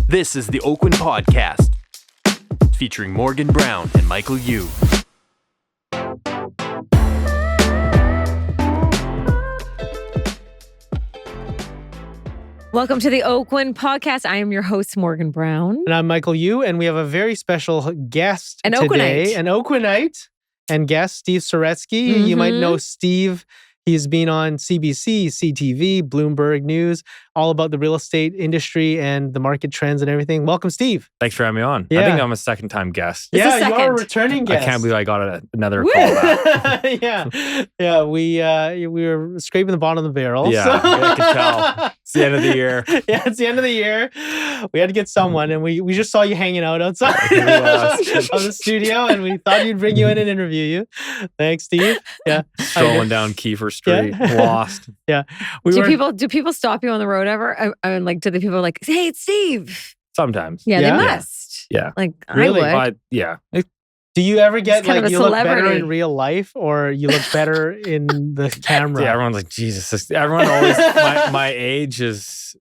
This is the Oakwyn Podcast, featuring Morgan Brown and Michael Yu. Welcome to the Oakwyn Podcast. I am your host, Morgan Brown. And I'm Michael Yu, and we have a very special guest today. An Oakwynite and guest, Steve Saretsky. Mm-hmm. You might know Steve. He's been on CBC, CTV, Bloomberg News, all about the real estate industry and the market trends and everything. Welcome, Steve. Thanks for having me on. Yeah. I think I'm a second-time guest. It's Yeah, a you are a returning guest. I can't believe I got another Woo! call back. Yeah. We were scraping the bottom of the barrel. Yeah, I can tell. It's the end of the year. Yeah, it's the end of the year. We had to get someone, and we just saw you hanging out outside of the studio, and we thought we'd bring you in and interview you. Thanks, Steve. Yeah, Strolling down Kiefer Street, lost. Yeah, Do people stop you on the road ever? I mean, like, do the people like, hey, it's Steve? Sometimes. Yeah, Yeah. they must. Yeah. Like, Really? I would. But yeah. Do you ever get It's kind of like a you look better celebrity. in real life, or you look better in the camera? Yeah, everyone's like, Jesus. Everyone always, my age is,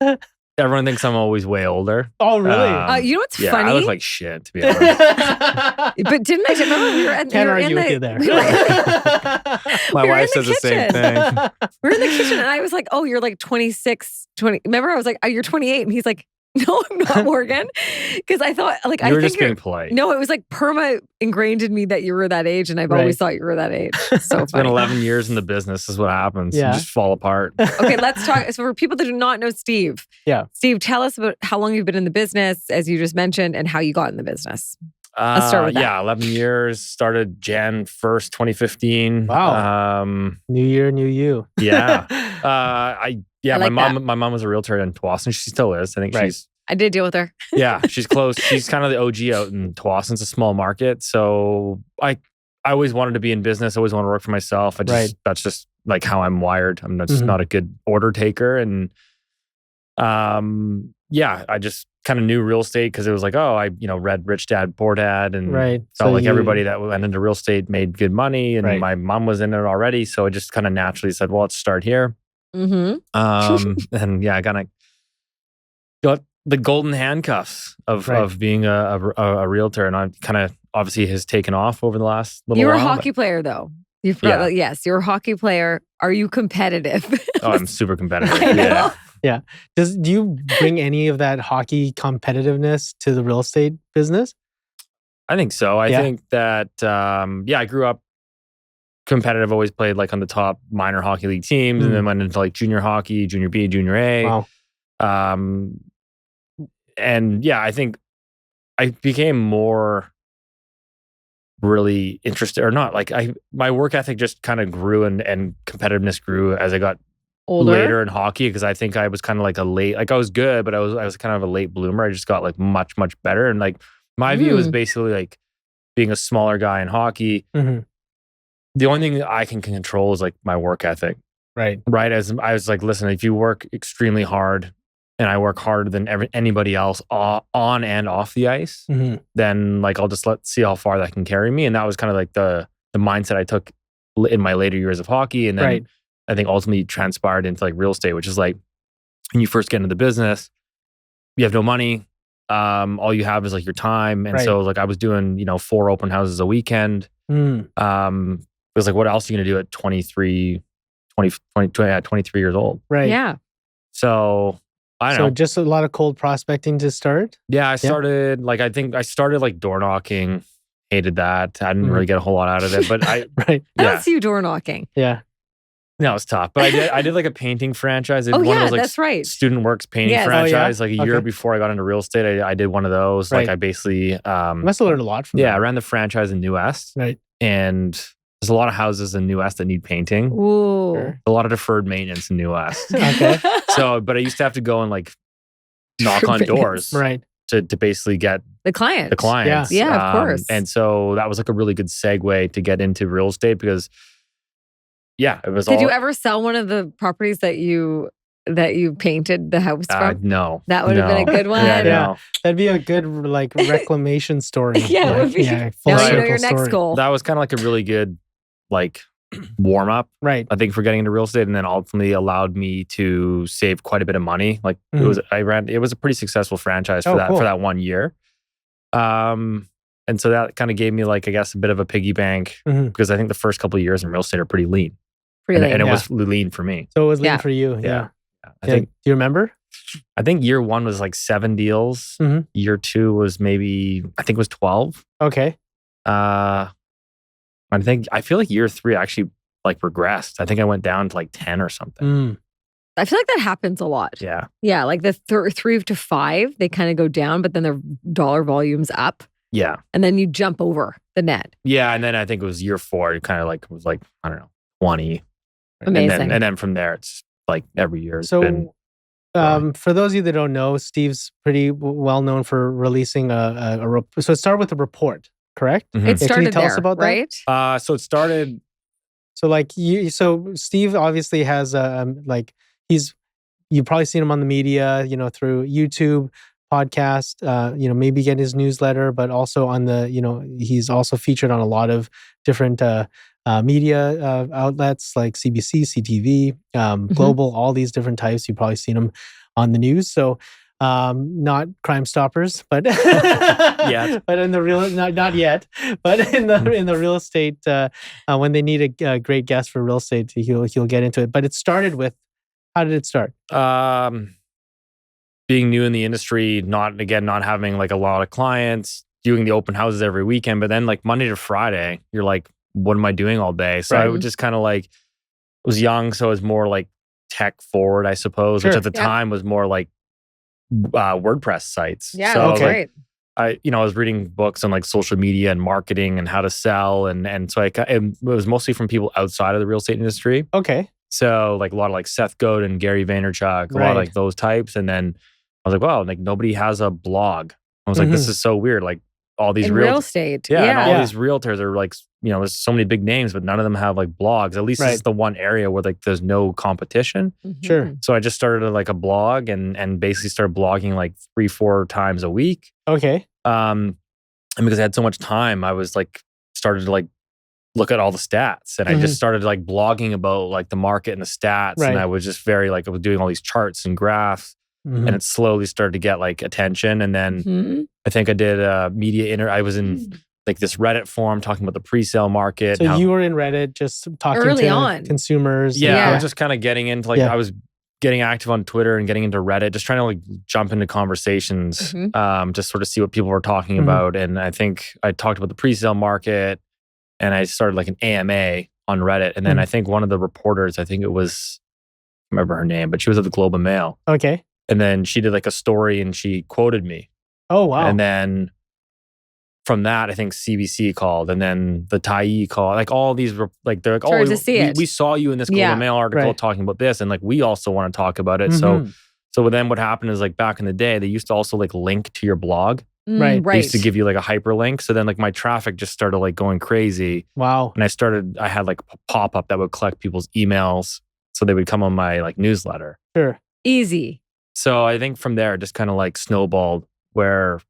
everyone thinks I'm always way older. Oh, really? You know what's Yeah, funny? I look like shit, to be honest. But didn't I remember we were at Can't we were argue in with the, you there. we were My We were wife in says the the same kitchen. thing. we were in the kitchen, and I was like, oh, you're like 26, 20. Remember, I was like, oh, you're 28. And he's like, no, I'm not, Morgan. Because I thought, like, You I were think just being polite. No, it was like perma ingrained in me that you were that age, and I've Right. always thought you were that age. It's so It's been funny. 11 years in the business is what happens. Yeah. You just fall apart. Okay, let's talk. So for people that do not know Steve, Yeah. Steve, tell us about how long you've been in the business, as you just mentioned, and how you got in the business. Let's start with that. Yeah, 11 years. Started Jan 1st, 2015. Wow. New year, new you. Yeah. I my like mom was a realtor in Tawasin. She still is. I think Right. she's I did deal with her. she's close. She's kind of the OG out in Tawasin. It's a small market. So I always wanted to be in business. I always wanted to work for myself. That's just like how I'm wired. I'm just not a good order taker. And I just kind of knew real estate because it was like, I read Rich Dad, Poor Dad, and Right. felt like everybody that went into real estate made good money, and Right. my mom was in it already. So I just kind of naturally said, well, let's start here. Mm-hmm. And I kind of got the golden handcuffs of being a realtor, and I kind of obviously has taken off over the last little You were a while. hockey player, though. You forgot. Yeah. Yes, you're a hockey player. Are you competitive? I'm super competitive. I know. Yeah. Yeah. Do you bring any of that hockey competitiveness to the real estate business? I think so. I think that, I grew up competitive, always played like on the top minor hockey league teams, and then went into like junior hockey, junior B, junior A. Wow. I think I became more really interested, or not, like my work ethic just kind of grew and competitiveness grew as I got Older. later in hockey, because I think I was kind of like I was good, but I was kind of a late bloomer. I just got like much better, and like my view is basically like being a smaller guy in hockey. Mm-hmm. The only thing that I can control is like my work ethic. Right. As I was like, listen, if you work extremely hard, and I work harder than anybody else on and off the ice, then like I'll just see how far that can carry me. And that was kind of like the mindset I took in my later years of hockey, and then I think ultimately transpired into like real estate, which is like when you first get into the business, you have no money. All you have is like your time. And so like I was doing, 4 open houses a weekend. It was like, what else are you going to do at 23 years old? Right. Yeah. So I don't know. Just a lot of cold prospecting to start? Yeah, I started like door knocking. Hated that. I didn't really get a whole lot out of it, but I I don't see you door knocking. Yeah. No, it's tough. But I did like a painting franchise. One of those, like, that's right. Student Works painting Yes. franchise. Like a year before I got into real estate, I did one of those. Right. Like I basically You must have learned a lot from I that. ran the franchise in New West. Right. And there's a lot of houses in New West that need painting. Ooh. Sure. A lot of deferred maintenance in New West. Okay. So, but I used to have to go and like knock on doors Right. to basically get The client. the clients. Yeah, of course. And so that was like a really good segue to get into real estate, because it was Did you ever sell one of the properties that you painted the house from? No. That would have been a good one. Yeah, Yeah. no. That'd be a good like reclamation story. Yeah, it would be. Yeah, full Now you know circle your next story. goal. That was kind of like a really good like warm up, Right. I think, for getting into real estate, and then ultimately allowed me to save quite a bit of money. Like it was a pretty successful franchise for cool. for that 1 year. And so that kind of gave me like, I guess, a bit of a piggy bank because I think the first couple of years in real estate are pretty lean. And it was lean for me. So it was lean for you. Yeah. I think. Do you remember? I think year 1 was like 7 deals. Year 2 was maybe, I think it was 12. Okay. I feel like year 3 actually like regressed. I think I went down to like 10 or something. I feel like that happens a lot. Yeah. Yeah. Like the 3 to 5, they kind of go down, but then their dollar volume's up. Yeah. And then you jump over the net. Yeah. And then I think it was year 4, it kind of like was like, I don't know, 20. Amazing. And then from there, it's like every year. It's So been for those of you that don't know, Steve's pretty well known for releasing so it started with a report, correct? It started can you tell there, us about that? right? So it started. So like so Steve obviously has you've probably seen him on the media, through YouTube, podcast, maybe get his newsletter, but also on the, he's also featured on a lot of different media outlets like CBC, CTV, Global, all these different types. You've probably seen him on the news. So not Crime Stoppers, but but in the real, not yet, but in the real estate, when they need a great guest for real estate, he'll get into it. But it started with, how did it start? Being new in the industry, not having like a lot of clients, doing the open houses every weekend, but then like Monday to Friday, you're like, what am I doing all day? So I would just kind of like, was young, so it was more like tech forward, I suppose, which at the time was more like WordPress sites. Yeah, so that's great. I was reading books on like social media and marketing and how to sell, and so it was mostly from people outside of the real estate industry. Okay. So like a lot of like Seth Godin, Gary Vaynerchuk, a lot of like those types, and then I was like, wow, like nobody has a blog. I was like, this is so weird. Like all these real estate, and all these realtors are like, there's so many big names, but none of them have like blogs. At least it's the one area where like there's no competition. Sure. So I just started like a blog and basically started blogging like 3-4 times a week. Okay. And because I had so much time, I was like started to like look at all the stats, and I just started like blogging about like the market and the stats, and I was just very like, I was doing all these charts and graphs, and it slowly started to get like attention. And then I think I did a media I was in like this Reddit forum talking about the pre-sale market. So you were in Reddit just talking early to on consumers. I was just kind of getting into like, I was getting active on Twitter and getting into Reddit, just trying to like jump into conversations, just sort of see what people were talking about. And I think I talked about the pre-sale market, and I started like an AMA on Reddit. And then I think one of the reporters, I think it was, I don't remember her name, but she was at the Globe and Mail. Okay. And then she did like a story and she quoted me. Oh, wow. And then from that, I think CBC called, and then the Tyee called. Like all these, like they're like, oh, we saw you in this Globe and Mail article talking about this, and like we also want to talk about it. So then what happened is like back in the day, they used to also like link to your blog. Right. They used to give you like a hyperlink. So then like my traffic just started like going crazy. Wow. And I had like a pop-up that would collect people's emails, so they would come on my like newsletter. Sure. Easy. So I think from there, it just kind of like snowballed where,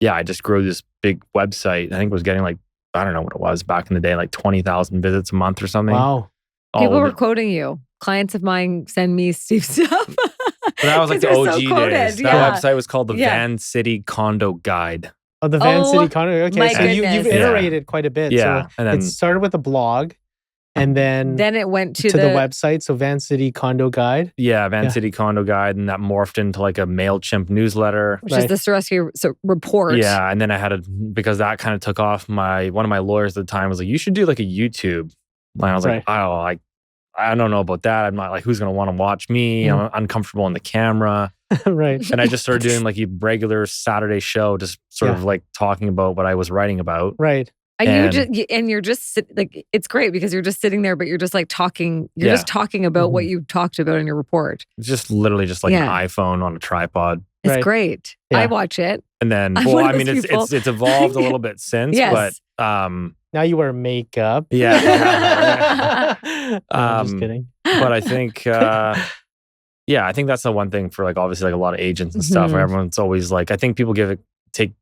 I just grew this big website. I think it was getting like, I don't know what it was back in the day, like 20,000 visits a month or something. Wow. People were quoting you. Clients of mine send me Steve stuff. But that was like the OG days. That website was called the Van City Condo Guide. Oh, the Van City Condo. Okay, my so you've iterated quite a bit. Yeah. So and then it started with a blog, and then it went to the website. So Van City Condo Guide. Yeah, Van City Condo Guide, and that morphed into like a MailChimp newsletter, which is the Saretsky Report. Yeah, and then I had because that kind of took off. One of my lawyers at the time was like, "You should do like a YouTube." And I was like, "Oh, I don't know about that. I'm not like, who's going to want to watch me? I'm uncomfortable on the camera." Right. And I just started doing like a regular Saturday show, just sort of like talking about what I was writing about. Right. And you're just like, it's great because you're just sitting there, but you're just like talking. You're just talking about what you talked about in your report. It's just literally just like an iPhone on a tripod. It's great. I watch it. And then, it's evolved a little bit since, but now you wear makeup. Yeah. I'm just kidding. But I think, I think that's the one thing for like, obviously like a lot of agents and stuff where everyone's always like, I think people take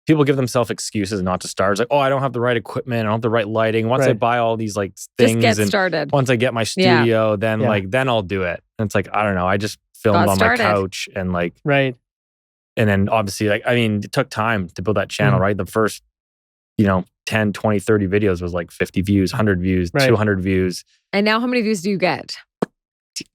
people give themselves excuses not to start. It's like, oh, I don't have the right equipment. I don't have the right lighting. Once I Right. buy all these like Just things get and started. once I get my studio, then Yeah. then I'll do it. And it's like, I don't know. I just filmed Got on started. my couch and like, Right. and then obviously like, I mean, it took time to build that channel, right? The first, 10, 20, 30 videos was like 50 views, 100 views, Right. 200 views. And now how many views do you get?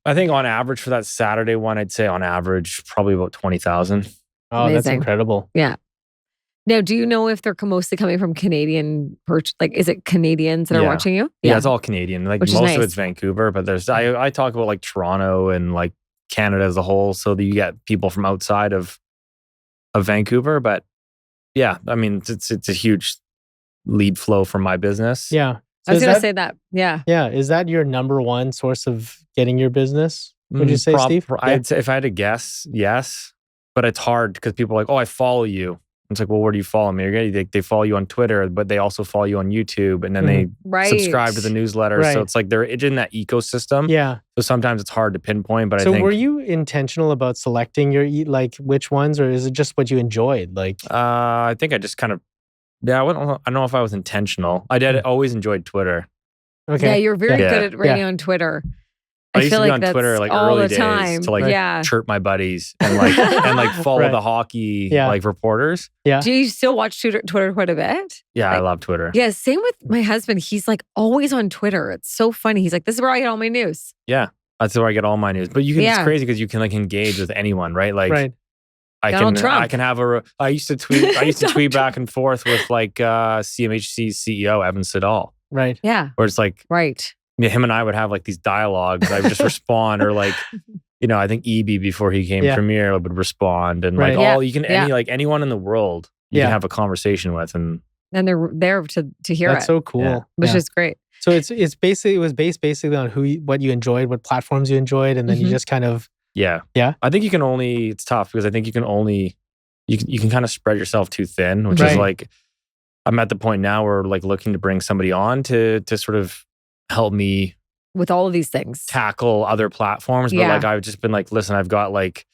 I think on average for that Saturday one, I'd say on average, probably about 20,000. Oh, that's Amazing. incredible. Now, do you know if they're mostly coming from Canadian, like, is it Canadians that are Yeah. watching you? Yeah, it's all Canadian. Like Which is most of nice. it's Vancouver, but there's I talk about like Toronto and like Canada as a whole. So that you get people from outside of Vancouver. But yeah, I mean it's a huge lead flow for my business. Yeah. I was is going to that- say that. Yeah. Yeah. Is that your number one source of getting your business? Would you say, Steve? I'd say if I had to guess, yes. But it's hard because people are like, oh, I follow you. It's like, well, where do you follow me? They follow you on Twitter, but they also follow you on YouTube, and then they Right. subscribe to the newsletter. Right. So it's like they're in that ecosystem. Yeah. So sometimes it's hard to pinpoint. But So I think were you intentional about selecting your like which ones, or is it just what you enjoyed? Like, I think I just kind of, I don't know if I was intentional. I did always enjoyed Twitter. Yeah, you're very Yeah. good at writing on Twitter. I used feel to be like on that's Twitter like all early the days time. to like Yeah. chirp my buddies and like follow Right. the hockey Yeah. like reporters. Yeah. Do you still watch Twitter quite a bit? Yeah, I Like- love Twitter. Yeah, same with my husband. He's like always on Twitter. It's so funny. He's like, this is where I get all my news. Yeah, that's where I get all my news. But you can, it's Yeah. crazy because you can like engage with anyone, right? Like right. Donald Trump. I can have I used to tweet Donald tweet back and forth with like CMHC's CEO Evan Siddall, Right. Yeah, where it's like right. him and I would have like these dialogues. I would just respond, or like, I think EB before he came Yeah. premier would respond, and Right. like Yeah. you can anyone in the world you Yeah. can have a conversation with, and And they're there to hear That's it, so cool. Yeah. which Yeah. is great. So it was based basically on what you enjoyed, what platforms you enjoyed, and then you Mhm. just kind of yeah. I think it's tough because I think you can kind of spread yourself too thin, which is Right. like I'm at the point now where like looking to bring somebody on to sort of help me With all of these things. tackle other platforms. But Yeah. like I've just been like, listen, I've got like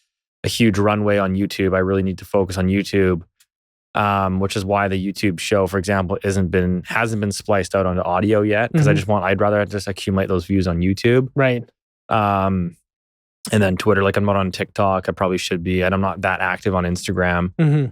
a huge runway on YouTube. I really need to focus on YouTube. Which is why the YouTube show, for example, hasn't been spliced out onto audio yet. Because Mhm. I'd rather just accumulate those views on YouTube. right. And then Twitter, like I'm not on TikTok. I probably should be. And I'm not that active on Instagram. Hmm.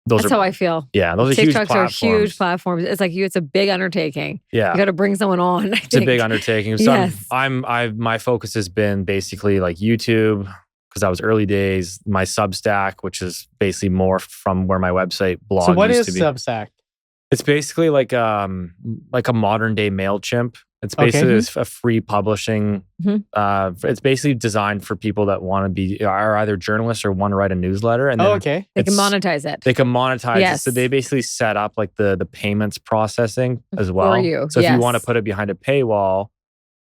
Those That's are how I feel. those are huge TikToks platforms. are huge platforms. It's like it's a big undertaking. Yeah. You got to bring someone on. It's a big undertaking. So Yes. my focus has been basically like YouTube because that was early days. My Substack, which is basically more from where my website blog So what used is to be. Substack? It's basically like a modern day MailChimp. It's basically a free publishing. Mhm. It's basically designed for people that want to are either journalists or want to write a newsletter. And then Okay. They can it's- monetize it. They can monetize it. Yes. So they basically set up like the payments processing as well. you, So if you want to yes. put it behind a paywall,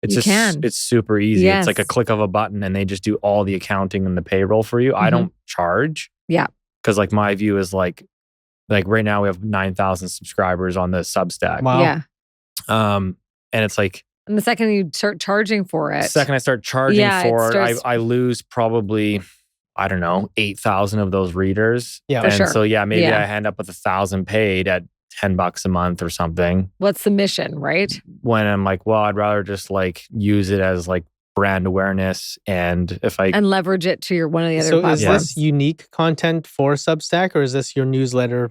it's You just can. it's super easy. It's like a Yes. click of a button and they just do all the accounting and the payroll for you. I Mhm. don't charge. Yeah. Because like my view is like right now we have 9,000 subscribers on the Substack. Wow. Yeah. And it's like And the second you start charging for it, the second I start charging Yeah, it for it, starts- I lose probably, I don't know, 8,000 of those readers. Yeah. For And sure. so maybe Yeah. I end up with 1,000 paid at $10 a month or something. what's the mission, right? When I'm like, well, I'd rather just like use it as like brand awareness. And if I And leverage it to one of the other So is platforms. this unique content for Substack, or is this your newsletter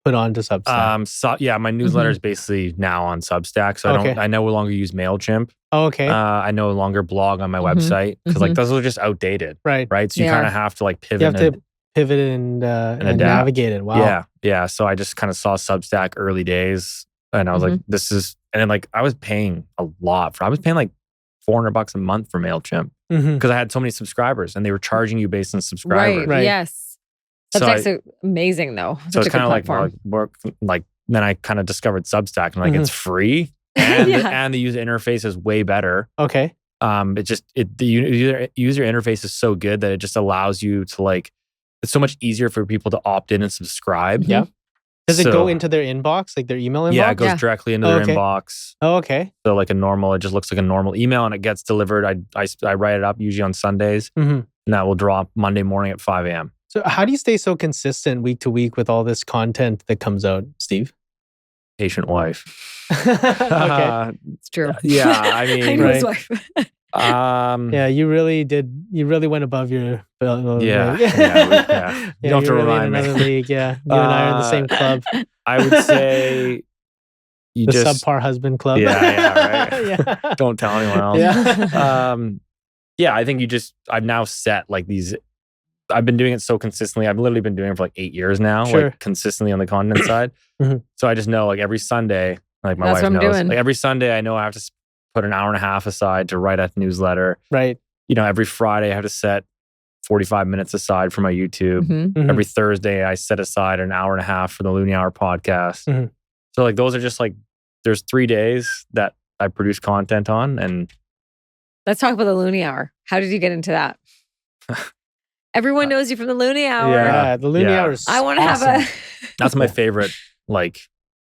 put onto Substack? my newsletter is basically now on Substack. So Okay. I no longer use MailChimp. Oh, okay. I no longer blog on my Mhm. website because like Mhm. those are just outdated, right. right? So you They kind are. of have to like pivot. You have to pivot and adapt. navigate it. Wow. Yeah. So I just kind of saw Substack early days, and I was like, Mm-hmm. this is, and then like I was paying a lot I was paying like $400 a month for MailChimp Mhm. because I had so many subscribers, and they were charging you based on subscribers. Right. Yes. So Substack's amazing though. So Such it's a kind of good like platform. work like then I kind of discovered Substack and like Mhm. it's free and Yeah. and the user interface is way better. Okay. The user interface is so good that it just allows you to like it's so much easier for people to opt in and subscribe. Yeah. Does it So- go into their inbox, like their email inbox? Yeah, it goes Yeah. directly into Oh, their okay. inbox. Oh, okay. So like it just looks like a normal email and it gets delivered. I write it up usually on Sundays Hmm. and that will drop Monday morning at 5 a.m. So how do you stay so consistent week to week with all this content that comes out, Steve? Patient wife. Okay. It's true. Yeah, I I mean, know his wife. Yeah, you really went above your Yeah. You You don't have to you're really in remind me. another league. Yeah, you and I are in the same club, I would say you the just subpar husband club. Yeah, right. Yeah. don't tell anyone else. Yeah. Yeah, I think I've now set like these. I've been doing it so consistently. I've literally been doing it for like 8 years now, Sure. like consistently on the content side. Mhm. So I just know like every Sunday, like my That's wife what I'm knows, doing. like every Sunday I know I have to put an hour and a half aside to write a newsletter. Right. You know, every Friday I have to set 45 minutes aside for my YouTube. Mhm. Mhm. Every Thursday I set aside an hour and a half for the Loonie Hour podcast. Mhm. So like those are just like, there's 3 days that I produce content on, and Let's talk about the Loonie Hour. How did you get into that? Everyone knows you from the Loonie Hour. Yeah, the Loonie Yeah. Hour is I want to awesome. have a that's my favorite like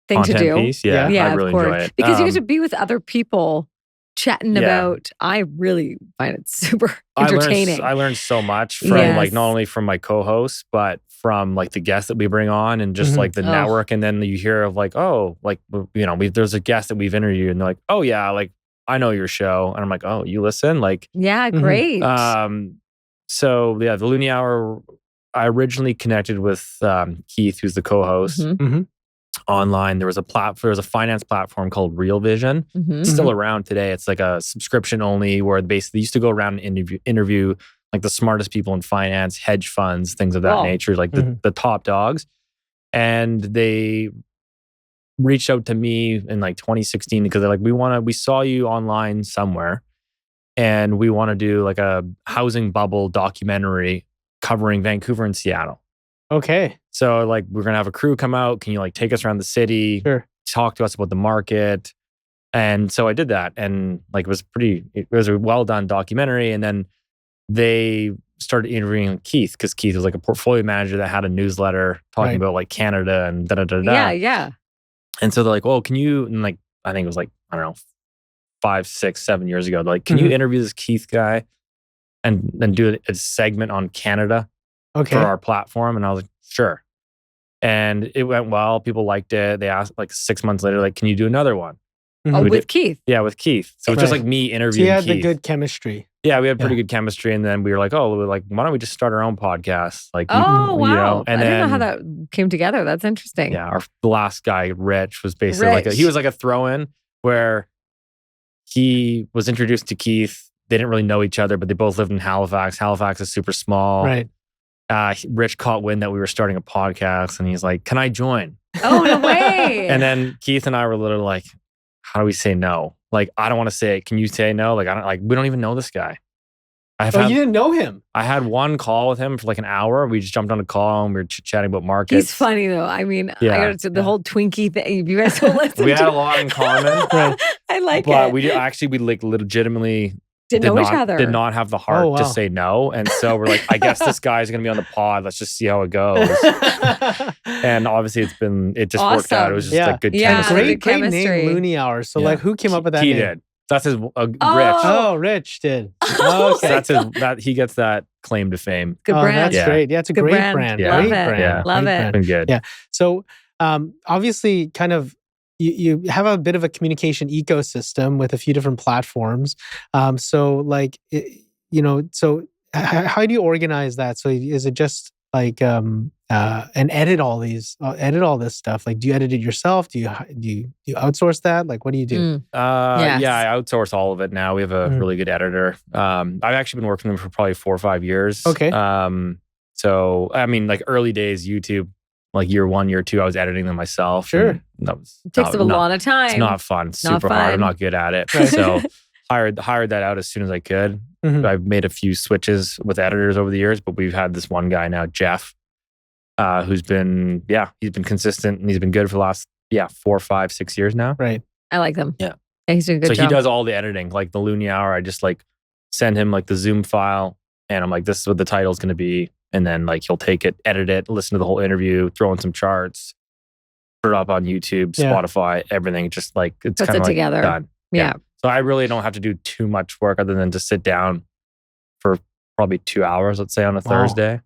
thing to content do. piece. Yeah, Yeah, I really of course. enjoy it. Because you get to be with other people chatting Yeah. about. I really find it super entertaining. I learned so much from Yes. like not only from my co-hosts, but from like the guests that we bring on and just Mhm. like the Oh. network. And then you hear of like, oh, like, you know, there's a guest that we've interviewed and they're like, oh yeah, like I know your show. And I'm like, oh, you listen? Like, Yeah, Mhm. great. so yeah, the Loonie Hour, I originally connected with Keith, who's the co-host Mhm, online. There was a finance platform called Real Vision. mhm. It's still around today. It's like a subscription only where basically they used to go around and interview like the smartest people in finance, hedge funds, things of that Wow. nature, like Mhm. the top dogs. And they reached out to me in like 2016 because they're like, we saw you online somewhere and we want to do like a housing bubble documentary covering Vancouver and Seattle. Okay. So like, we're going to have a crew come out. Can you like take us around the city? Sure. Talk to us about the market. And so I did that. And like, it was a well done documentary. And then they started interviewing Keith because Keith was like a portfolio manager that had a newsletter talking Right. about like Canada and da-da-da-da. Yeah, yeah. And so they're like, well, can you, and like, I think it was like, I don't know, 5, 6, 7 years ago. They're like, can you Mhm. interview this Keith guy and then do a segment on Canada Okay. for our platform? And I was like, sure. And it went well. People liked it. They asked like 6 months later, like, can you do another one? Mhm. Oh, We with did- Keith. Yeah, with Keith. So it's just Right. like me So interviewing you had Keith. the good chemistry. Yeah, we had pretty Yeah. good chemistry. And then we were like, oh, why don't we just start our own podcast? Like, Oh, wow. you know, and I didn't know how then- that came together. That's interesting. yeah, the last guy, Rich, was basically Rich. he was like a throw-in where he was introduced to Keith. They didn't really know each other, but they both lived in Halifax. Halifax is super small. Right. Rich caught wind that we were starting a podcast and he's like, can I join? Oh, no way. And then Keith and I were literally like, how do we say no? Like, I don't want to say it. Can you say no? Like, we don't even know this guy. You didn't know him. I had one call with him for like an hour. We just jumped on a call and we were chatting about markets. He's funny though. I mean, Yeah. I got to the whole Twinkie thing. You guys don't listen We to had a lot in common. Right. I like But it. we like legitimately Didn't know each other. did not have the heart Oh, wow. to say no. And so we're like, I guess this guy's going to be on the pod. Let's just see how it goes. And obviously it just worked out. It was just Yeah. like good Yeah. chemistry. Great chemistry. name, Loonie Hour. So Yeah. like, who came up with that He name? did. That's his Rich. Oh, Rich did. Oh, Okay. So that's he gets that claim to fame. Good Oh, brand. that's Yeah. great. Yeah, it's a Good great brand. brand. Yeah. Love Great it. brand. Yeah. Love Great it. brand. Been good. Yeah. So obviously kind of you have a bit of a communication ecosystem with a few different platforms. So like, so how do you organize that? So is it just like and edit all this stuff? Like, do you edit it yourself? Do you outsource that? Like, what do you do? Mm. Yes. Yeah, I outsource all of it now. We have a Mhm. really good editor. I've actually been working with them for probably 4 or 5 years. Okay. So I mean, like early days YouTube, like year 1, year 2, I was editing them myself. Sure. and that was It takes not- a lot of time. It's not fun. It's Not super hard. I'm fun. not good at it. Right. So hired that out as soon as I could. Mhm. I've made a few switches with editors over the years, but we've had this one guy now, Jeff, who's been he's been consistent and he's been good for the last 4, 5, 6 years now. Right. I like them. Yeah. He's doing a good So job. he does all the editing, like the Loonie Hour. I just like send him like the Zoom file, and I'm like, this is what the title's going to be, and then like he'll take it, edit it, listen to the whole interview, throw in some charts, put it up on YouTube, Yeah. Spotify, everything. Just like it's Puts kind it of like together. done. Yeah. So I really don't have to do too much work other than to sit down for probably 2 hours, let's say on a Wow. Thursday,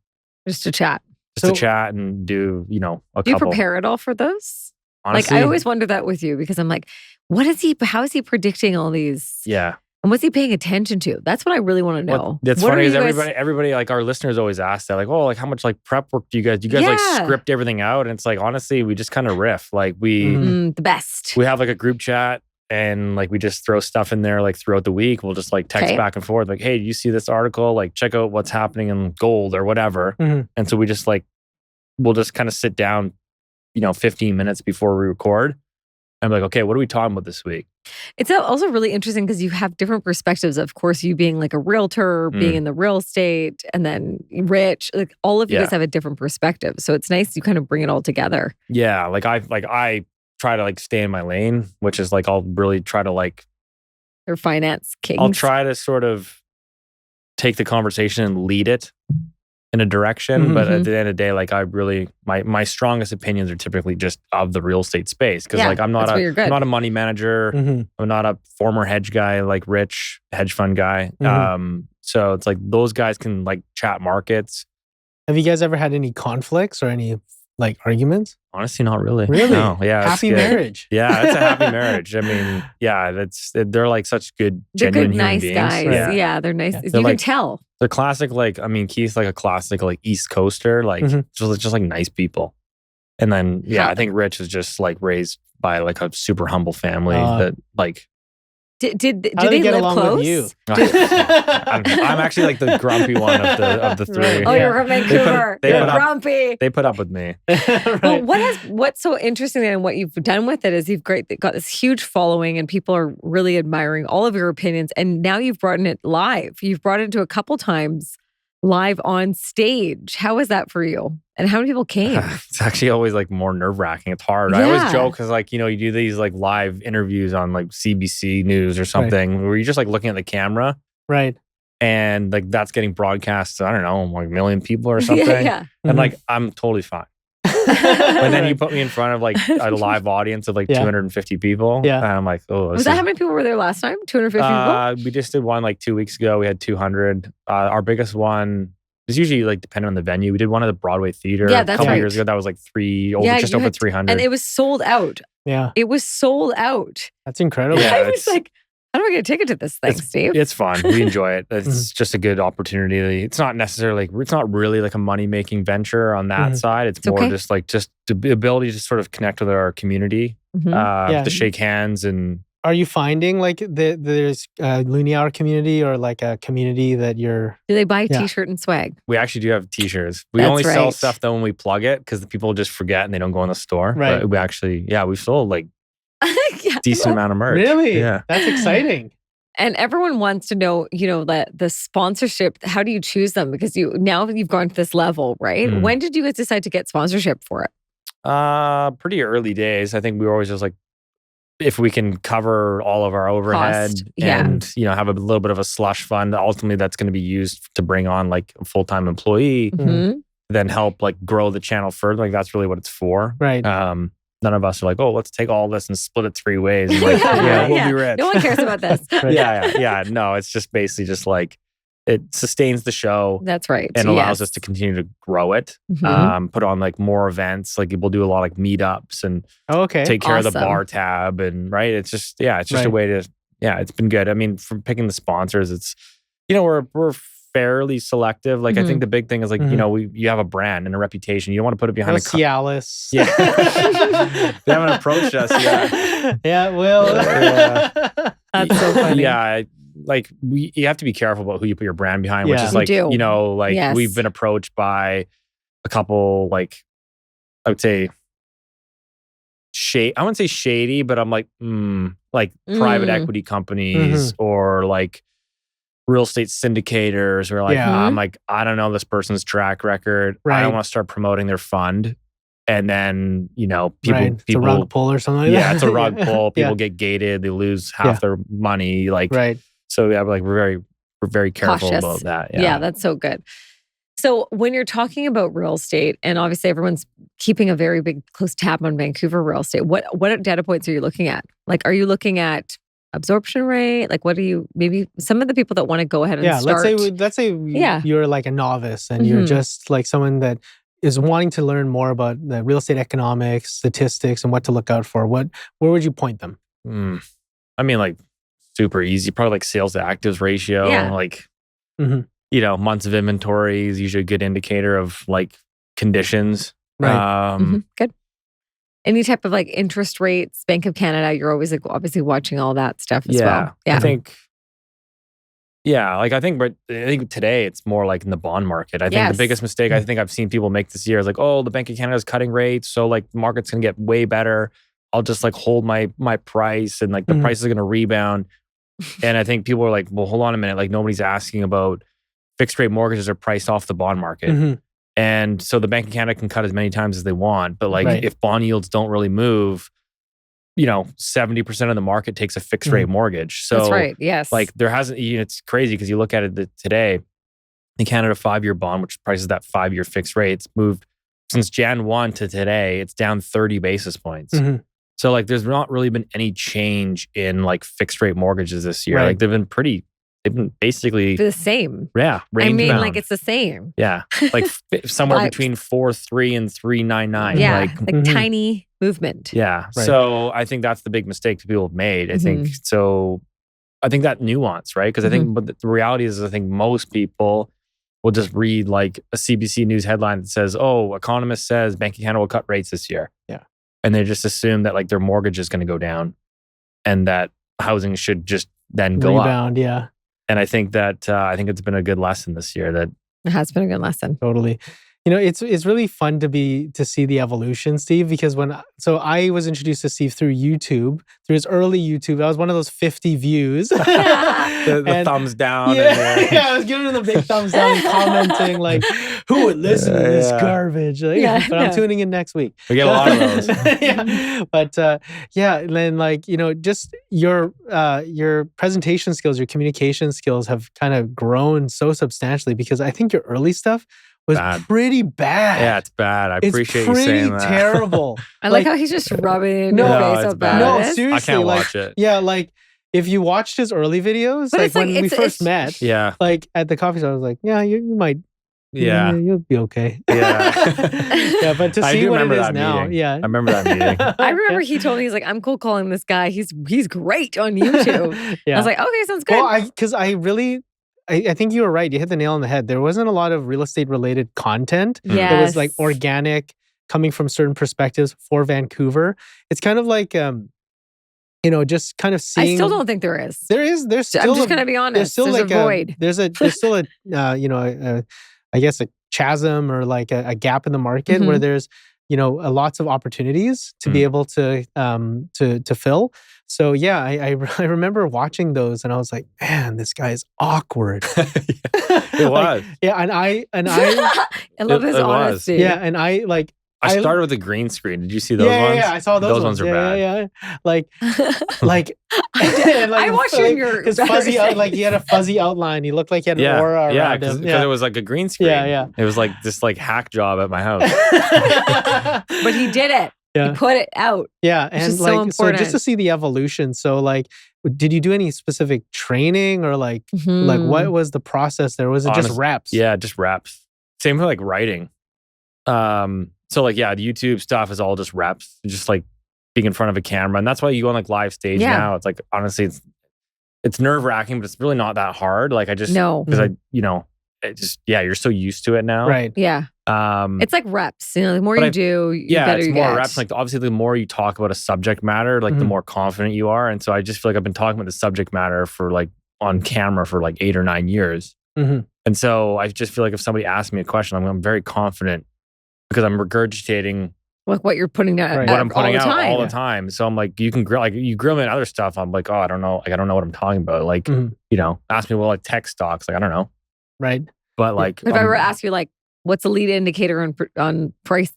Just to chat. just to chat and do, a Do couple. you prepare at all for those? Honestly, Like I always wonder that with you because I'm like, how is he predicting all these? yeah. And what's he paying attention to? That's what I really want to know. That's What funny are is you guys- everybody, like our listeners always ask that, like, oh, like how much like prep work do you guys like Yeah. script everything out? And it's like, honestly, we just kind of riff. Like the best. we have like a group chat and like we just throw stuff in there like throughout the week. We'll just like text Okay. back and forth like, hey, do you see this article? Like check out what's happening in gold or whatever. Mhm. And so we just like, we'll just kind of sit down, 15 minutes before we record. I'm like, okay, what are we talking about this week? It's also really interesting because you have different perspectives. Of course, you being like a realtor, being in the real estate, and then Rich, like all of you Yeah. guys have a different perspective. So it's nice you kind of bring it all together. Yeah. I try to like stay in my lane, which is like, I'll really try to like, They're finance kings. I'll try to sort of take the conversation and lead it in a direction. But at the end of the day, like I really, my strongest opinions are typically just of the real estate space. Cause Yeah, like I'm not that's where you're good. I'm not a money manager. Mhm. I'm not a former hedge guy like Rich, hedge fund guy. So it's like those guys can like chat markets. Have you guys ever had any conflicts or any like arguments? Honestly, not really. Really? No, yeah. it's Happy good. marriage. Yeah, it's a happy marriage. I mean, yeah, they're like such good, They're genuine good, human nice beings. guys. Yeah. Yeah, they're nice. Yeah. You They're can like- tell. The classic, like, I mean, Keith's like a classic, like East Coaster, like just like nice people. And then, yeah, I think Rich is just like raised by like a super humble family that like. Did How do they get live along close? with you? I'm actually like the grumpy one of the three. Right. Oh, Yeah. you're from Vancouver. they You're put up- grumpy. They put up with me. Well, what's so interesting and what you've done with it is you've got this huge following and people are really admiring all of your opinions. And now you've brought in it live. You've brought it to a couple times live on stage. How was that for you? And how many people came? It's actually always like more nerve wracking. It's hard. I always Yeah. joke because like, you do these like live interviews on like CBC News or something where you're just like looking at the camera Right. and like that's getting broadcast to, I don't know, like a million people or something. Yeah. And like, I'm totally fine. But then you put me in front of like a live audience of like Yeah. 250 people. Yeah. And I'm like, oh, Was that how many people were there last time? 250 people? we just did one like 2 weeks ago. We had 200. Our biggest one is usually like depending on the venue. We did one at the Broadway Theater Yeah, a that's couple right. years ago. That was like Yeah, just you over had- 300. And it was sold out. Yeah. It was sold out. That's incredible. Yeah, I was it's- like, how do I get a ticket to this thing, Steve? It's fun. We enjoy it. It's just a good opportunity. It's not necessarily, it's not really like a money making venture on that side. It's more okay. just like the ability to sort of connect with our community, Mhm. to shake hands and. Are you finding like there's a Loonie Hour community or like a community that you're Do they buy a Yeah. t-shirt and swag? We actually do have t-shirts. We That's only sell right. stuff though when we plug it because the people just forget and they don't go in the store. Right. But we actually, we've sold like Yeah. decent amount of merch. really? Yeah. That's exciting. And everyone wants to know, that the sponsorship, how do you choose them? Because now you've gone to this level, right? Mm. When did you guys decide to get sponsorship for it? Pretty early days. I think we were always just like, if we can cover all of our overhead Cost, yeah. and, have a little bit of a slush fund, ultimately that's going to be used to bring on like a full-time employee, Mhm. then help like grow the channel further. Like that's really what it's for. Right. None of us are like, oh, let's take all this and split it 3 ways. And like, we'll Yeah. be rich. No one cares about this. Right. Yeah. No, it's just basically just like it sustains the show That's right. and allows Yes. us to continue to grow it. Mhm. Put on like more events. Like we'll do a lot like meetups and Oh, okay. take care of the Awesome. bar tab and right. It's just a Right. way to it's been good. I mean, from picking the sponsors, it's we're fairly selective. Like I think the big thing is like you have a brand and a reputation. You don't want to put it behind No a Cialis. Yeah. They haven't approached us yet. Yeah, well. That's so funny. Yeah, like you have to be careful about who you put your brand behind, which Yeah. is You like do. like Yes. we've been approached by a couple like I would say I wouldn't say shady, but I'm like like private Mm. equity companies or like real estate syndicators or like Yeah. I'm like I don't know this person's track record. I Right. don't want to start promoting their fund. And then, people, Right. It's a people, rug pull or something like that. it's a rug pull. People Yeah. get gated. They lose half Yeah. their money. Like, Right. so we're very careful Cautious. about that. Yeah, that's so good. So when you're talking about real estate, and obviously everyone's keeping a very big close tab on Vancouver real estate, what data points are you looking at? Like, are you looking at absorption rate? Like, what do you, maybe some of the people that want to go ahead and start. Let's say you're like a novice and you're just like someone that is wanting to learn more about the real estate economics, statistics, and what to look out for. Where would you point them? I mean, like super easy, probably like sales to actives ratio, like, months of inventory is usually a good indicator of like conditions. Right. Good. Any type of like interest rates, Bank of Canada, you're always like obviously watching all that stuff as well. Yeah. I think today it's more like in the bond market. I think the biggest mistake I think I've seen people make this year is like, oh, the Bank of Canada is cutting rates, so like the market's gonna get way better. I'll just like hold my price and like the price is gonna rebound. And I think people are like, well, hold on a minute. Like nobody's asking about fixed rate mortgages are priced off the bond market. And so the Bank of Canada can cut as many times as they want. But like if bond yields don't really move, 70% of the market takes a fixed rate mortgage. So that's right. Yes. Like there hasn't, it's crazy because you look at it today, the Canada 5-year bond, which prices that 5-year fixed rate, it's moved since Jan 1 to today, it's down 30 basis points. So like there's not really been any change in like fixed rate mortgages this year. Like they've been basically the same. Yeah. I mean, bound. like it's the same. Yeah. Like somewhere between 4.3 and 3.99. Yeah. Like tiny movement. Yeah. Right. So I think that's the big mistake that people have made. I think so. I think that nuance, right? Because I think, but the reality is, I think most people will just read like a CBC News headline that says, "Oh, economist says Bank of Canada will cut rates this year." Yeah. And they just assume that like their mortgage is going to go down, and that housing should just then go rebound. Up. And I think that it's been a good lesson this year. That it has been a good lesson. Totally. It's really fun to see the evolution, Steve, because I was introduced to Steve through YouTube, through his early YouTube. I was one of those 50 views. the thumbs down. Yeah, I was giving him the big thumbs down and commenting like, who would listen to this garbage? Like, but I'm tuning in next week. We get a lot of those. But then like, just your presentation skills, your communication skills have kind of grown so substantially because I think your early stuff was pretty bad. Yeah, it's bad. I appreciate you saying that. It's pretty terrible. I like how he's just rubbing your face up bad. No, seriously. I can't watch it. Yeah, like if you watched his early videos, like when we first met, like at the coffee shop, I was like, yeah, you might. Yeah, you'll be okay. Yeah. But to see what it is now. Meeting. Yeah. I remember that meeting. I remember he told me, he's like, I'm cold calling this guy. He's great on YouTube. I was like, okay, sounds good. Well, because I think you were right. You hit the nail on the head. There wasn't a lot of real estate related content that was like organic, coming from certain perspectives for Vancouver. It's kind of like, just kind of seeing. I still don't think there is. There's still. I'm just going to be honest. There's a void. There's still a, I guess a chasm or like a gap in the market where there's, lots of opportunities to be able to fill. So yeah, I remember watching those and I was like, man, this guy is awkward. It was. And I love his honesty. Yeah, and I started with the green screen. Did you see those ones? Yeah, I saw those ones. Those ones are bad. Yeah. Like I watched you in your his fuzzy like he had a fuzzy outline. He looked like he had an aura around him. Because it was like a green screen. Yeah. It was like this like hack job at my house. But he did it. Yeah. He put it out. Yeah, and like so just to see the evolution. So like, did you do any specific training or like what was the process there? Was it just reps? Yeah, just reps. Same for like writing. So like, the YouTube stuff is all just reps, just like being in front of a camera. And that's why you go on like live stage now. It's like, honestly, it's nerve wracking, but it's really not that hard. Like because you're so used to it now. Right. Yeah. It's like reps. The more you do, the better you get. It's more reps. Like obviously the more you talk about a subject matter, like the more confident you are. And so I just feel like I've been talking about the subject matter for like on camera for like 8 or 9 years. And so I just feel like if somebody asks me a question, I'm very confident because I'm regurgitating like what you're putting out, what I'm putting out all the time. So I'm like, you grill me on other stuff. I'm like, oh, I don't know. Like, I don't know what I'm talking about. Like, ask me, well, like tech stocks. Like, I don't know. Right. But like, if I were to ask you like, what's a lead indicator on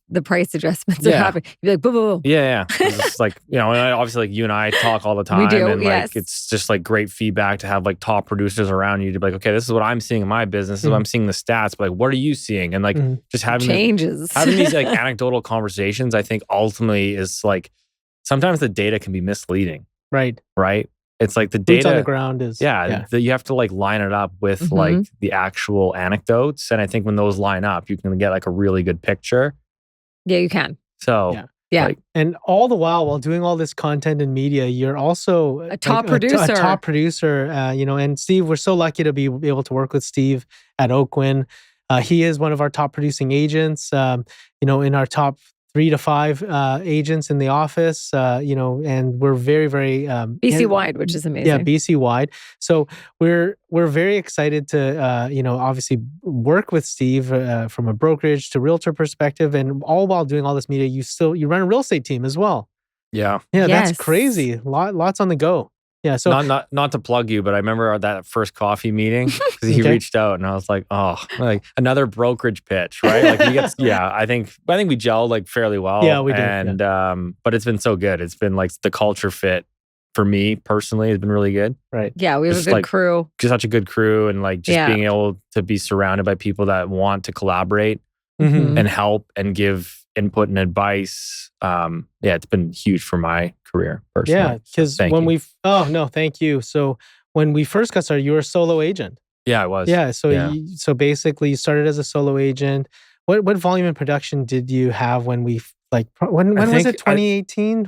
the price adjustments that happen? You'd be like, boo, boo, boo. Yeah. It's like, obviously like you and I talk all the time. We do, and like, it's just like great feedback to have like top producers around you to be like, okay, this is what I'm seeing in my business. This is what I'm seeing the stats, but like, what are you seeing? And like, just having having these like anecdotal conversations, I think ultimately is like, sometimes the data can be misleading. Right. Right. it's like the Boots data on the ground is you have to like line it up with like the actual anecdotes. And I think when those line up, you can get like a really good picture. Yeah, you can. So yeah. Like, and all the while doing all this content and media, you're also a top producer. A top producer, and Steve, we're so lucky to be able to work with Steve at Oakwyn. He is one of our top producing agents, in our top 3 to 5 agents in the office, and we're very, very BC wide, which is amazing. Yeah, BC wide. So we're very excited to obviously work with Steve from a brokerage to realtor perspective, and all while doing all this media, you run a real estate team as well. Yeah, that's crazy. Lots on the go. Yeah, so not to plug you, but I remember that first coffee meeting because he reached out and I was like, oh, like another brokerage pitch, right? Like he gets, I think we gelled like fairly well. Yeah, we did. And but it's been so good. It's been like the culture fit for me personally has been really good. Right. Yeah, we have a good crew. Just such a good crew, and like just being able to be surrounded by people that want to collaborate and help and give input and advice. It's been huge for my career personally. Yeah, because thank you. So when we first got started, you were a solo agent. Yeah, I was. Yeah, so basically you started as a solo agent. What volume and production did you have when we when was it? 2018?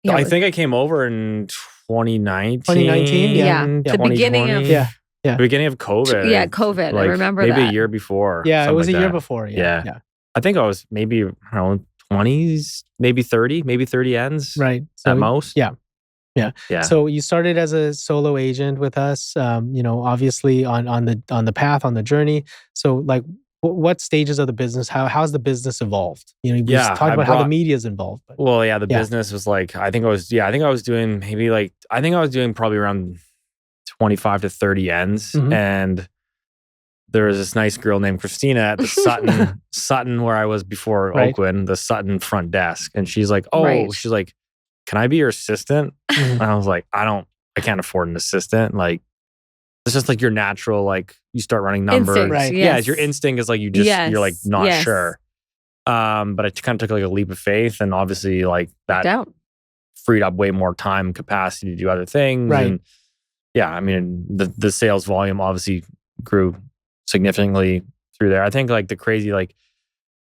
I think I came over in 2019. 2019, yeah. The beginning of the beginning of COVID. Yeah, COVID. Like, I remember maybe that. a year before. Yeah, it was like a year that. before. Yeah. I think I was maybe around 20s, maybe 30 ends. Right. At most. Yeah. So you started as a solo agent with us, obviously on the path, on the journey. So like what stages of the business, how's the business evolved? You just talked about how the media is involved. But, the business was like, I think I was doing probably around 25 to 30 ends. And there was this nice girl named Christina at the Sutton where I was before Oakwyn, the Sutton front desk. And she's like, she's like, can I be your assistant? And I was like, I can't afford an assistant. Like, it's just like your natural, like you start running numbers. Instinct, right. Yes. Yeah, your instinct is like you're like not sure. But I kind of took like a leap of faith, and obviously like that freed up way more time and capacity to do other things. Right. And I mean, the sales volume obviously grew significantly through there. I think like the crazy, like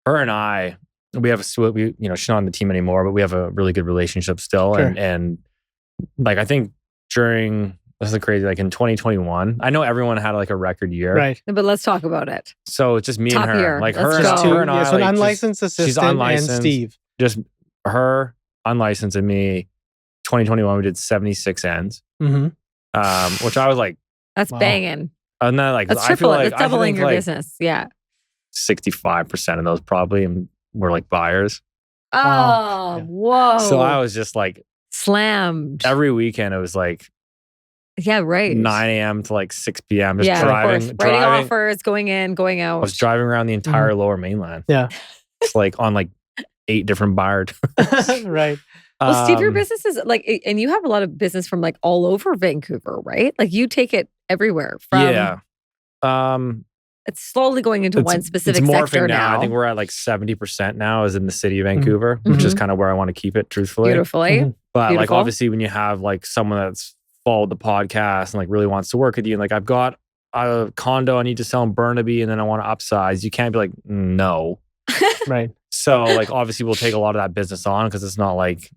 her and I, she's not on the team anymore, but we have a really good relationship still. Sure. And like, I think this is crazy, like in 2021, I know everyone had like a record year. Right. But let's talk about it. So it's just me Top and her. year. Like Let's her and I. So an like, unlicensed assistant she's unlicensed, and Steve. Just her, unlicensed, and me. 2021, we did 76 ends. Which I was like, that's banging. And then like that's I feel like that's doubling your like business. Yeah. 65% of those probably were like buyers. Oh, whoa. So I was just like slammed. Every weekend it was like 9 a.m. to like 6 p.m. Just driving. Writing offers, going in, going out. I was driving around the entire lower mainland. Yeah. It's like on like 8 different buyer tours. Right. Well, Steve, your business is like, and you have a lot of business from like all over Vancouver, right? Like you take it everywhere. From it's slowly going into one specific sector now. I think we're at like 70% now is in the city of Vancouver, which is kind of where I want to keep it, truthfully. Beautifully. But like obviously when you have like someone that's followed the podcast and like really wants to work with you, and like I've got a condo I need to sell in Burnaby and then I want to upsize, you can't be like, no. Right. So like obviously we'll take a lot of that business on because it's not like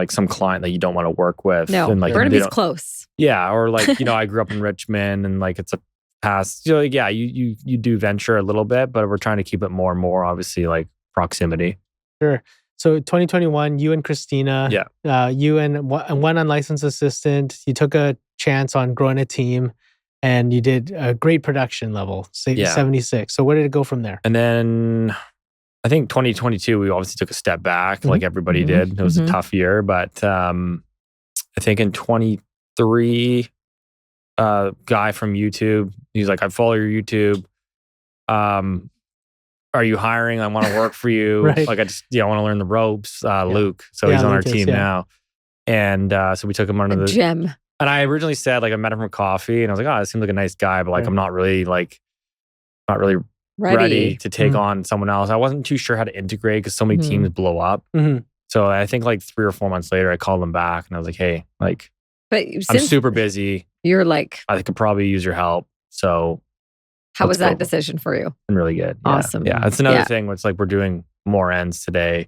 some client that you don't want to work with. No, and like Burnaby's close. Yeah, or like I grew up in Richmond and like it's a past. You do venture a little bit, but we're trying to keep it more and more obviously like proximity. Sure. So 2021, you and Christina, you and one unlicensed assistant, you took a chance on growing a team, and you did a great production level, 76. So where did it go from there? And then I think 2022, we obviously took a step back, like everybody did. It was a tough year, but I think in 23, guy from YouTube, he's like, I follow your YouTube. Are you hiring? I want to work for you. Right. Like I want to learn the ropes. Luke, so he's on our team now, and so we took him under the gem. And I originally said like I met him for coffee, and I was like, oh, this seems like a nice guy, but like I'm not really ready to take on someone else. I wasn't too sure how to integrate because so many teams blow up. So I think like 3 or 4 months later, I called them back and I was like, hey, like, But I'm since super busy. you're like, I could probably use your help. So how was let's that go. decision for you? I'm really good. Yeah. Awesome. Yeah. That's another Yeah. thing. It's like we're doing more ends today.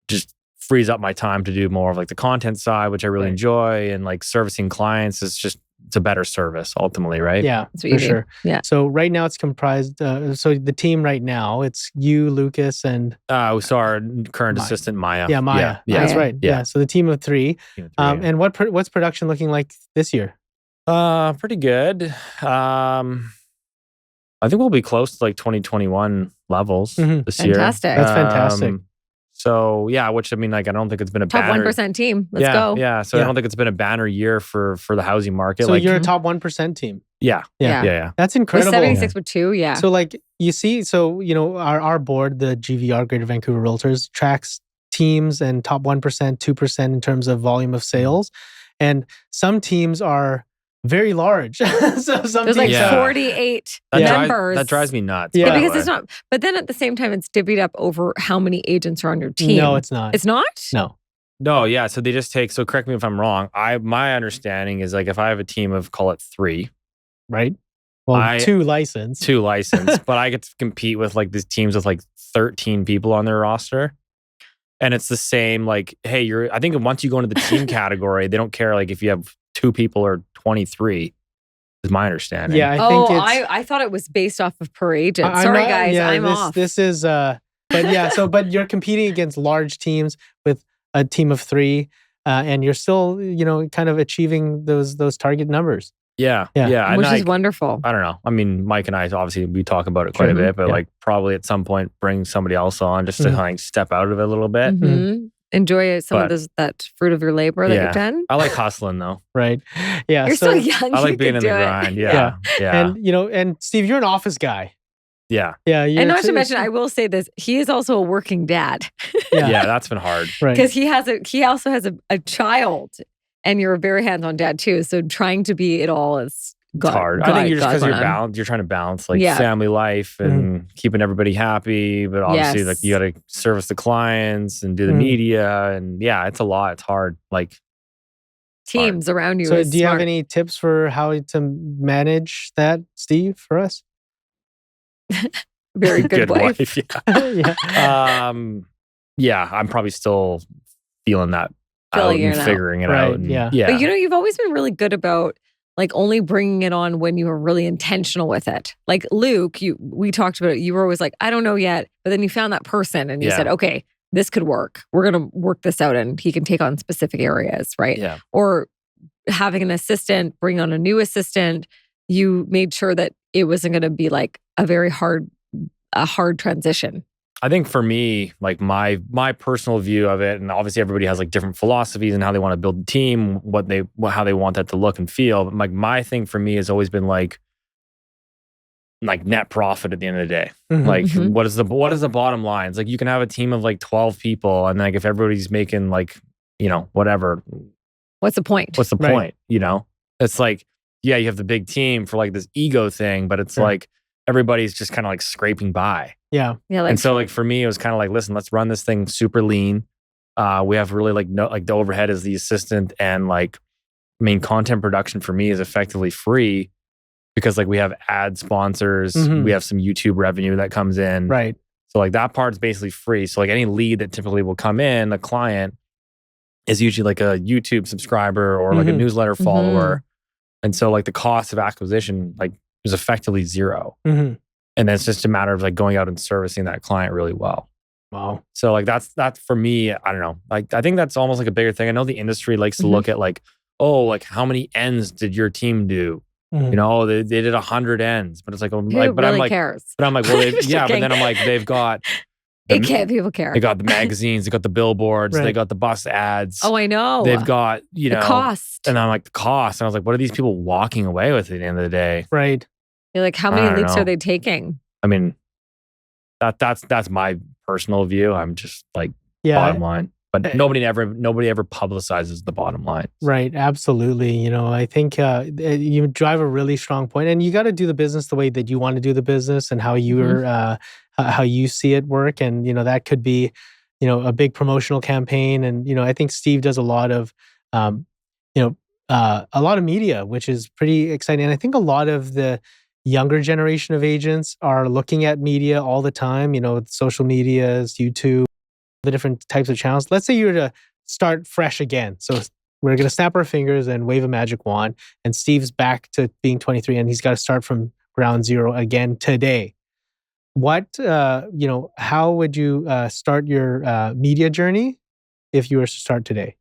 Just frees up my time to do more of like the content side, which I really enjoy. And like servicing clients is just, it's a better service ultimately, right? Yeah, That's what for you sure. Yeah. So right now it's comprised, so the team right now, it's you, Lucas, and So our current Maya. assistant, Maya. yeah, Maya. Yeah. That's Maya. right. Yeah. Yeah. So the team of 3. Team of 3, yeah. And what's production looking like this year? Pretty good. I think we'll be close to like 2021 levels this year. Fantastic. That's fantastic. So yeah, which I mean, like I don't think it's been a Top banner. 1% team. Let's yeah, go. Yeah. So I don't think it's been a banner year for the housing market. So like you're a top 1% team. yeah. That's With incredible. 76 with 2, yeah. So like you see, so you know, our board, the GVR, Greater Vancouver Realtors, tracks teams and top 1%, 2% in terms of volume of sales. And some teams are very large. So some There's like teams Yeah. 48 That members. that drives me nuts. Yeah. by the Because way. it's not, but then at the same time, it's divvied up over how many agents are on your team. No, it's not. It's not? No. No, yeah. So they just take. So correct me if I'm wrong. My understanding is like if I have a team of call it 3, Right? Well, 2 licensed. 2 licensed, but I get to compete with like these teams with like 13 people on their roster. And it's the same, like, hey, I think once you go into the team category, they don't care like if you have 2 people or 23, is my understanding. Yeah, I think it's... I thought it was based off of per agent. I'm Sorry, not- guys, yeah, I'm this, off. This is, but yeah, but you're competing against large teams with a team of 3, and you're still, you know, kind of achieving those target numbers. Yeah. Yeah. Which And is wonderful. I don't know. I mean, Mike and I, obviously, we talk about it quite a bit, but Yeah. like probably at some point bring somebody else on just to kind of step out of it a little bit. Mhm. Enjoy some But- of that fruit of your labor that you've done. I like hustling though. Right. Yeah. You're so young. I you like being can in the do it. grind. Yeah. And, you know, and Steve, you're an office guy. Yeah. Yeah. And not to mention, I will say this: he is also a working dad Yeah. That's been hard. Right. because he also has a child, and you're a very hands-on dad too. So trying to be it all is It's hard. I think you're just because you're trying to balance like Yeah. family life and keeping everybody happy, but obviously Yes. like you got to service the clients and do the media, and yeah, it's a lot. It's hard. Like teams around you. So is do you have smart. any tips for how to manage that, Steve, for us? Very good wife? Yeah. Yeah. Yeah, I'm probably still feeling that Filling out it and out. figuring it Right, out. And yeah. But you know, you've always been really good about like only bringing it on when you were really intentional with it. Like Luke, we talked about it. You were always like, I don't know yet. But then you found that person and you Yeah. said, okay, this could work. We're going to work this out and he can take on specific areas, right? Yeah. Or having an assistant, bring on a new assistant. You made sure that it wasn't going to be like a hard transition. I think for me, like my personal view of it, and obviously everybody has like different philosophies and how they want to build a team, how they want that to look and feel. But like my thing for me has always been like net profit at the end of the day. Mhm. Like Mhm. what is the bottom line? It's like you can have a team of like 12 people, and like if everybody's making like, you know, whatever, What's the point? what's the Right. point? You know, it's like, yeah, you have the big team for like this ego thing, but it's Sure. like everybody's just kind of like scraping by. Yeah. Yeah, like And so like for me, it was kind of like, listen, let's run this thing super lean. We have really like the overhead is the assistant, and like content production for me is effectively free because like we have ad sponsors, Mhm. we have some YouTube revenue that comes in. Right. So like that part's basically free. So like any lead that typically will come in, a client is usually like a YouTube subscriber or like a Mhm. newsletter follower. And so like the cost of acquisition like is effectively zero. Mhm. And then it's just a matter of like going out and servicing that client really well. Wow. So like that's for me, I don't know. Like I think that's almost like a bigger thing. I know the industry likes to Mhm. look at like, oh, like how many ends did your team do? Mhm. You know, they did 100 ends, but it's like, who but really I'm like, cares? well, Just yeah, but joking. then I'm like, they've got, People care. they got the magazines, they got the billboards, they Right. got the bus ads. Oh, I know. They've got, you the know, cost. and I'm like, the cost. And I was like, what are these people walking away with at the end of the day? Right. You're like, how I many don't leaps know. are they taking? I mean, that's my personal view. I'm just like Yeah. bottom line. But nobody ever publicizes the bottom line. Right, absolutely. You know, I think you drive a really strong point, and you got to do the business the way that you want to do the business and how you're how you see it work. And you know, that could be, a big promotional campaign. And, I think Steve does a lot of, a lot of media, which is pretty exciting. And I think a lot of the younger generation of agents are looking at media all the time, social medias, YouTube, the different types of channels. Let's say you were to start fresh again. So we're going to snap our fingers and wave a magic wand, and Steve's back to being 23 and he's got to start from ground zero again today. What, how would you start your media journey if you were to start today?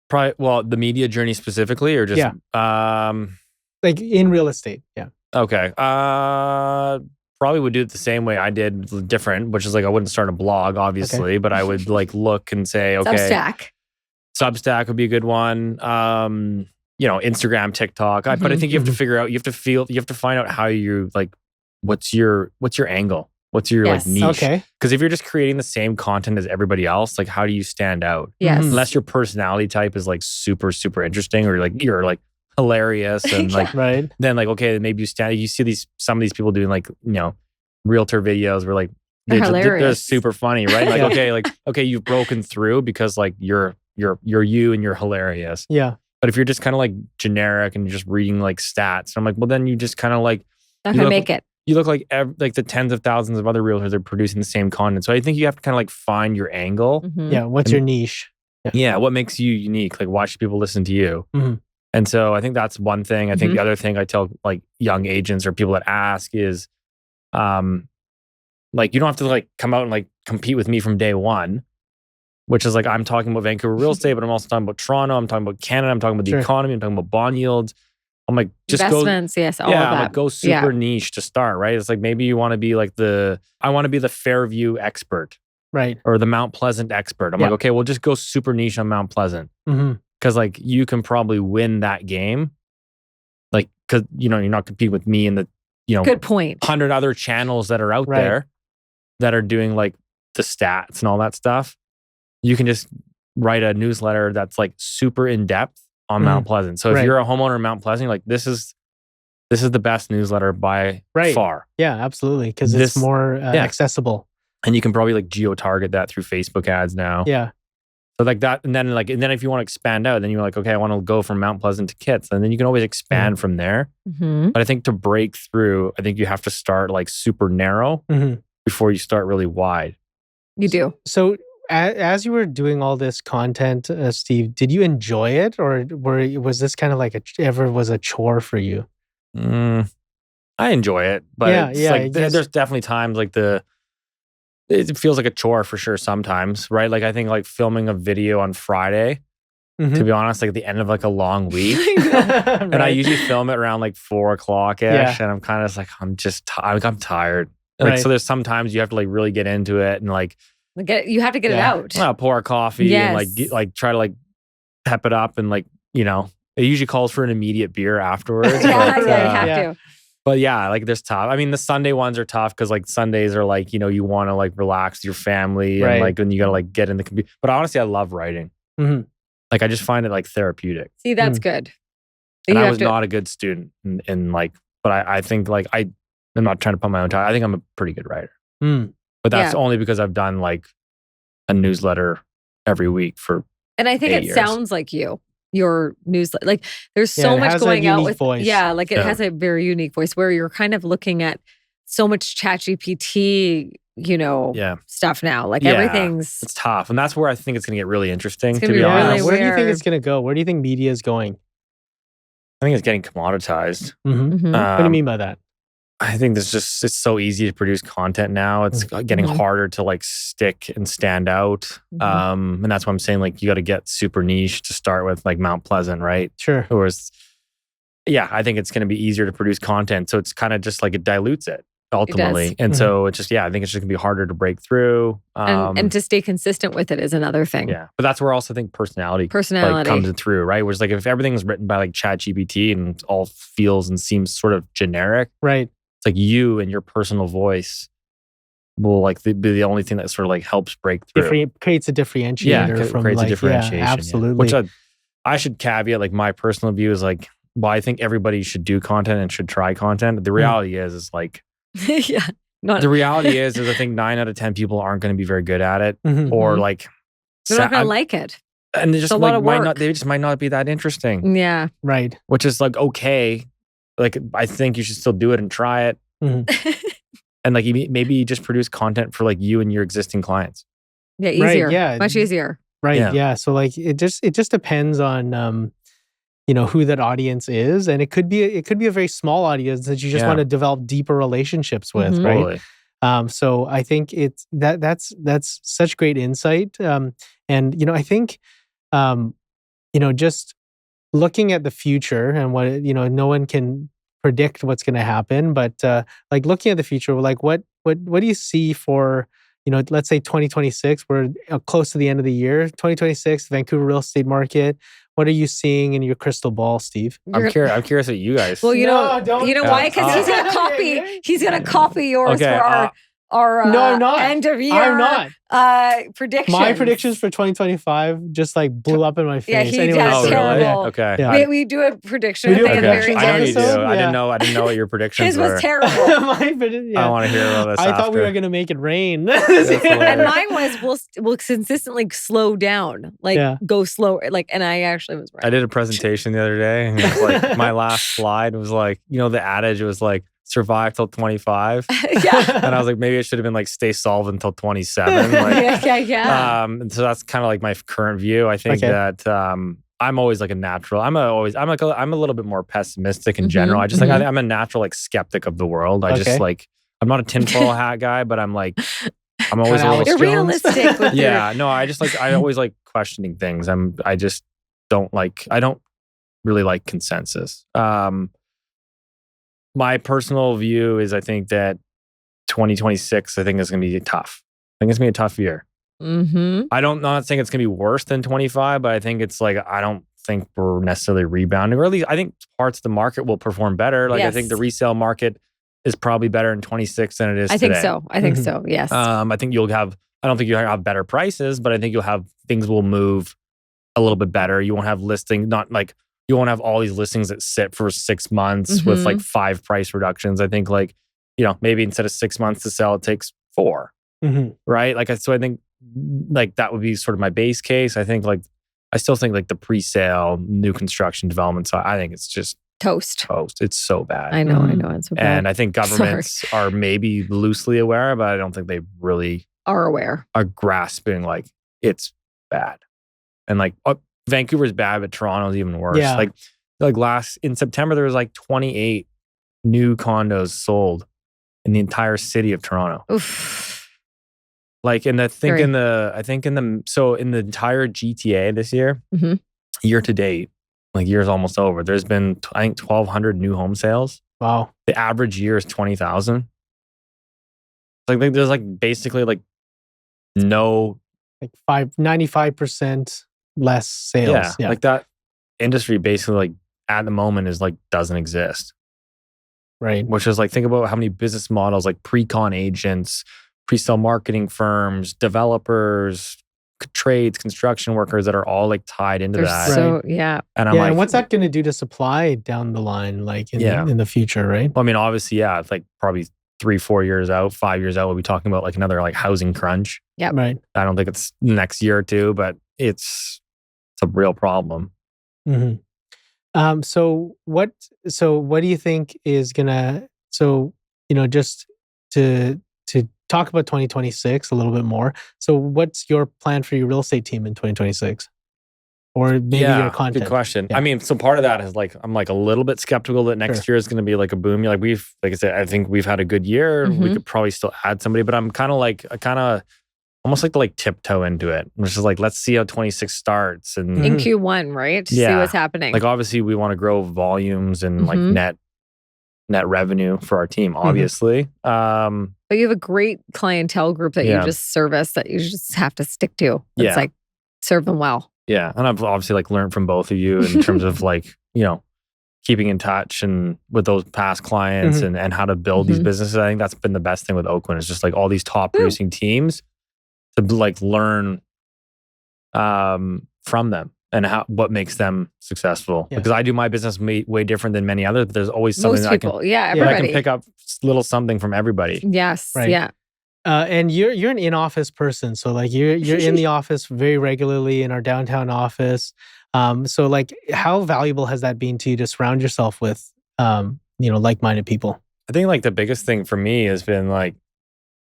Probably, well, the media journey specifically, or just like in real estate? Yeah. Okay. Probably would do it the same way I did, different, which is like I wouldn't start a blog, obviously, but I would like look and say, okay, Substack would be a good one. Instagram, TikTok. But I think you have to figure out, you have to find out how you like, what's your angle? What's your like niche? Okay. Because if you're just creating the same content as everybody else, like how do you stand out? Yes. Unless your personality type is like super, super interesting, or like you're like hilarious and like right. Then like, okay, maybe you stand. You see some of these people doing like realtor videos where like they're super funny, right? Like okay, you've broken through because like you're you and you're hilarious. Yeah. But if you're just kind of like generic and you're just reading like stats, I'm like, well, then you just kind of like not gonna make it. You look like the tens of thousands of other realtors are producing the same content. So I think you have to kind of like find your angle. Mm-hmm. Yeah. What's your niche? Yeah. What makes you unique? Like why should people listen to you? Mm-hmm. And so I think that's one thing. I think the other thing I tell like young agents or people that ask is, like you don't have to like come out and like compete with me from day one, which is like I'm talking about Vancouver real estate, but I'm also talking about Toronto. I'm talking about Canada. I'm talking about the economy. I'm talking about bond yields. I'm like, just investments, yes, all of that. I'm like, go super niche to start, right? It's like maybe you want to be like I want to be the Fairview expert, right? Or the Mount Pleasant expert. I'm like, okay, well, just go super niche on Mount Pleasant, because like you can probably win that game, like because you're not competing with me and the good point 100 other channels that are out there that are doing like the stats and all that stuff. You can just write a newsletter that's like super in depth on Mount Pleasant. So if you're a homeowner in Mount Pleasant, like this is the best newsletter by far. Yeah, absolutely. Because it's more accessible. And you can probably like geo-target that through Facebook ads now. Yeah. So like that, and then if you want to expand out, then you're like, okay, I want to go from Mount Pleasant to Kits, and then you can always expand from there. But I think to break through, I think you have to start like super narrow before you start really wide. You do. So as you were doing all this content, Steve, did you enjoy it, or was this kind of like a chore for you? I enjoy it, but there's definitely times like it feels like a chore for sure sometimes, right? Like I think like filming a video on Friday, to be honest, like at the end of like a long week, and I usually film it around like 4:00ish, and I'm kind of like I'm tired. Like so, there's sometimes you have to like really get into it and like. You have to get it out. I'll pour a coffee and like try to like pep it up and like it usually calls for an immediate beer afterwards. You have to. But yeah, like there's tough. I mean, the Sunday ones are tough because like Sundays are like you want to like relax with your family and like when you gotta like get in the computer. But honestly, I love writing. Like I just find it like therapeutic. See, that's good. And I was not a good student in like, but I think like I'm not trying to put my own time. I think I'm a pretty good writer. But that's only because I've done like a newsletter every week for and I think 8 it years. Sounds like your newsletter. Like there's so much going out with voice. like it has a very unique voice where you're kind of looking at so much ChatGPT, stuff now. Like everything's it's tough. And that's where I think it's gonna get really interesting, to be really honest. Where do you think it's gonna go? Where do you think media is going? I think it's getting commoditized. What do you mean by that? I think it's so easy to produce content now. It's getting harder to like stick and stand out. And that's why I'm saying like you got to get super niche to start with, like Mount Pleasant, right? Sure. Whereas, I think it's going to be easier to produce content. So it's kind of just like it dilutes it ultimately. And so it's just, I think it's just going to be harder to break through. And to stay consistent with it is another thing. Yeah. But that's where I also think personality like, comes through, right? Whereas like if everything's written by like ChatGPT and it all feels and seems sort of generic. Right. It's like you and your personal voice will like be the only thing that sort of like helps break through. Creates a differentiator from creates like, a differentiation. Absolutely. Which I should caveat, like my personal view is like, well, I think everybody should do content and should try content. The reality is like, Not The reality is I think 9 out of 10 people aren't going to be very good at it, Mhm. or like, they're not going to like it. and they just a lot of might work. not. They just might not be that interesting, Yeah. Right. which is like okay. Like I think you should still do it and try it, Mhm. and like maybe you just produce content for like you and your existing clients. Yeah, Right, easier. yeah. Much easier. Right. Yeah. Yeah. So like it just depends on who that audience is, and it could be a very small audience that you just Yeah. want to develop deeper relationships with, Mhm. right? Totally. So I think it's that's such great insight, and I think just looking at the future and what no one can predict what's going to happen, but like looking at the future, like what do you see for let's say 2026? We're close to the end of the year. 2026, Vancouver real estate market. What are you seeing in your crystal ball, Steve? I'm curious what you guys. Well, No, don't- you know why? Because he's gonna copy. He's gonna copy yours Okay, for our No, I'm not. end of year. I'm not. Predictions. My predictions for 2025 just like blew up in my face. Yeah, he Anyway, does oh, so- really? terrible. Okay. Yeah. We do a prediction. We do a at the Okay. very predictions I know end. you do. episode? I Yeah. didn't know what your predictions His were. was terrible. Yeah. I want to hear about this. I thought we after. were gonna make it rain. hilarious. And mine was we'll consistently slow down, like Yeah. go slower. Like, and I actually was right. I did a presentation the other day, and it was like my last slide was like, the adage was like survive till 25, yeah. and I was like, maybe it should have been like stay solvent till 27. Like, Yeah. and so that's kind of like my current view. I think Okay. that I'm always like a natural. I'm a little bit more pessimistic in general. Mhm, I just like I'm a natural like skeptic of the world. I Okay. just like I'm not a tinfoil hat guy, but I'm like I'm always a Kinda little Alex You're Jones. realistic with your yeah. No, I just like I always like questioning things. I just don't really like consensus. My personal view is I think that 2026 I think is going to be tough. I think it's going to be a tough year. Mm-hmm. Not saying it's going to be worse than 25, but I think it's like I don't think we're necessarily rebounding, or at least I think parts of the market will perform better. Like I think the resale market is probably better in 26 than it is I today. think so. I think Mhm. so. Yes. I think I don't think you'll have better prices, but I think things will move a little bit better. You won't have you won't have all these listings that sit for 6 months with Mhm. like 5 price reductions. I think maybe instead of 6 months to sell, it takes 4, Mhm. right? So I think like that would be sort of my base case. I still think like the pre-sale, new construction development side, I think it's just Toast. toast. It's so bad. I know. Mhm. It's so bad. And I think governments are maybe loosely aware, but I don't think they really Are aware. are grasping like it's bad. And like Vancouver's bad, but Toronto's even worse. Yeah. Like in September, there was like 28 new condos sold in the entire city of Toronto. Oof. Like in the Very. so in the entire GTA this year, Mhm. year to date, like year's almost over. There's been I think 1,200 new home sales. Wow. The average year is 20,000. Like there's like basically like no 95% less sales. like that industry basically like at the moment is like doesn't exist. Right. Which is like think about how many business models like pre-con agents, pre-sale marketing firms, developers, trades, construction workers that are all like tied into They're that. so yeah. And I'm Yeah, like, and what's that going to do to supply down the line, like in the future, right? well, I mean, obviously, yeah, it's like probably 3-4 years out, 5 years out, we'll be talking about like another like housing crunch. Yep. Right. I don't think it's the next year or two, but it's a real problem. Mm-hmm. So what do you think is gonna? So just to talk about 2026 a little bit more. So what's your plan for your real estate team in 2026, or maybe your content? Good question. Yeah. I mean, so part of that is like I'm like a little bit skeptical that next Sure. year is going to be like a boom. Like I said, I think we've had a good year. We Mhm. could probably still add somebody, but I'm kind of almost like to like tiptoe into it. Which is like let's see how 26 starts and In Q1, right? To see Yeah. what's happening. like obviously we want to grow volumes and like Mhm. net revenue for our team. Obviously, But you have a great clientele group that Yeah. you just service that you just have to stick to. It's Yeah. like serve them well. yeah, and I've obviously like learned from both of you in terms of like keeping in touch and with those past clients Mhm. and how to build these Mhm. businesses. I think that's been the best thing with Oakwyn is just like all these top producing teams to like learn from them and what makes them successful. Yeah. Because I do my business way different than many others, but there's always something Most that people, I everybody. can pick up little something from everybody. Yes, Right. yeah. And you're an in-office person, so like you're in the office very regularly in our downtown office. So like, how valuable has that been to you to surround yourself with, like-minded people? I think like the biggest thing for me has been like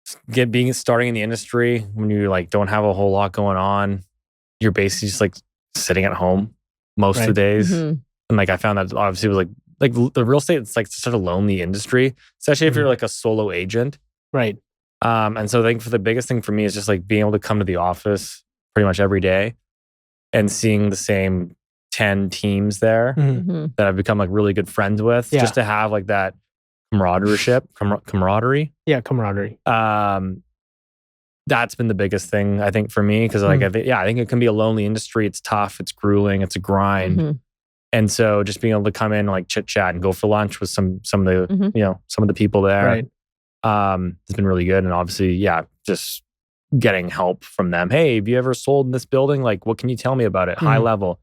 starting in the industry when you like don't have a whole lot going on. You're basically just like sitting at home most of the days, and like I found that obviously was like the real estate. It's like such a lonely industry, especially if you're like a solo agent, Right. And so I think for the biggest thing for me is just like being able to come to the office pretty much every day and seeing the same 10 teams there that I've become like really good friends with, just to have like that camaraderie. Yeah, camaraderie. That's been the biggest thing I think for me, because like I think it can be a lonely industry. It's tough, it's grueling, it's a grind. And so just being able to come in and like chit chat and go for lunch with some of the some of the people there, Right. It's been really good. And obviously, just getting help from them. Hey, have you ever sold in this building? Like, what can you tell me about it? High level.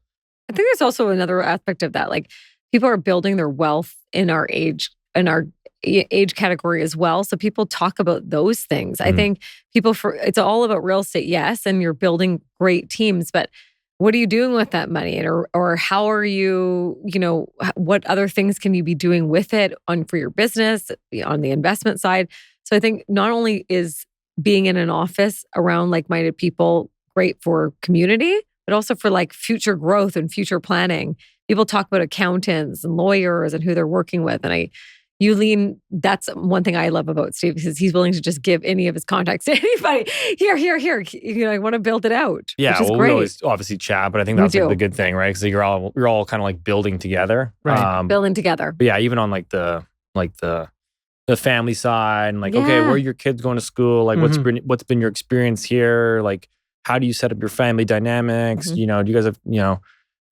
I think there's also another aspect of that. Like people are building their wealth in our age category as well. So people talk about those things. I think it's all about real estate, yes, and you're building great teams, but what are you doing with that money? Or how are you, what other things can you be doing with it for your business, on the investment side? So I think not only is being in an office around like-minded people great for community, but also for like future growth and future planning. People talk about accountants and lawyers and who they're working with. And that's one thing I love about Steve, because he's willing to just give any of his contacts to anybody. Here. I want to build it out. Yeah, which is well, great. we always obviously chat, but I think that's like the good thing, right? Because you're all kind of like building together, Right. Building together. But yeah, even on like the family side, and like, okay, where are your kids going to school? Like, what's been your experience here? Like, how do you set up your family dynamics? Do you guys have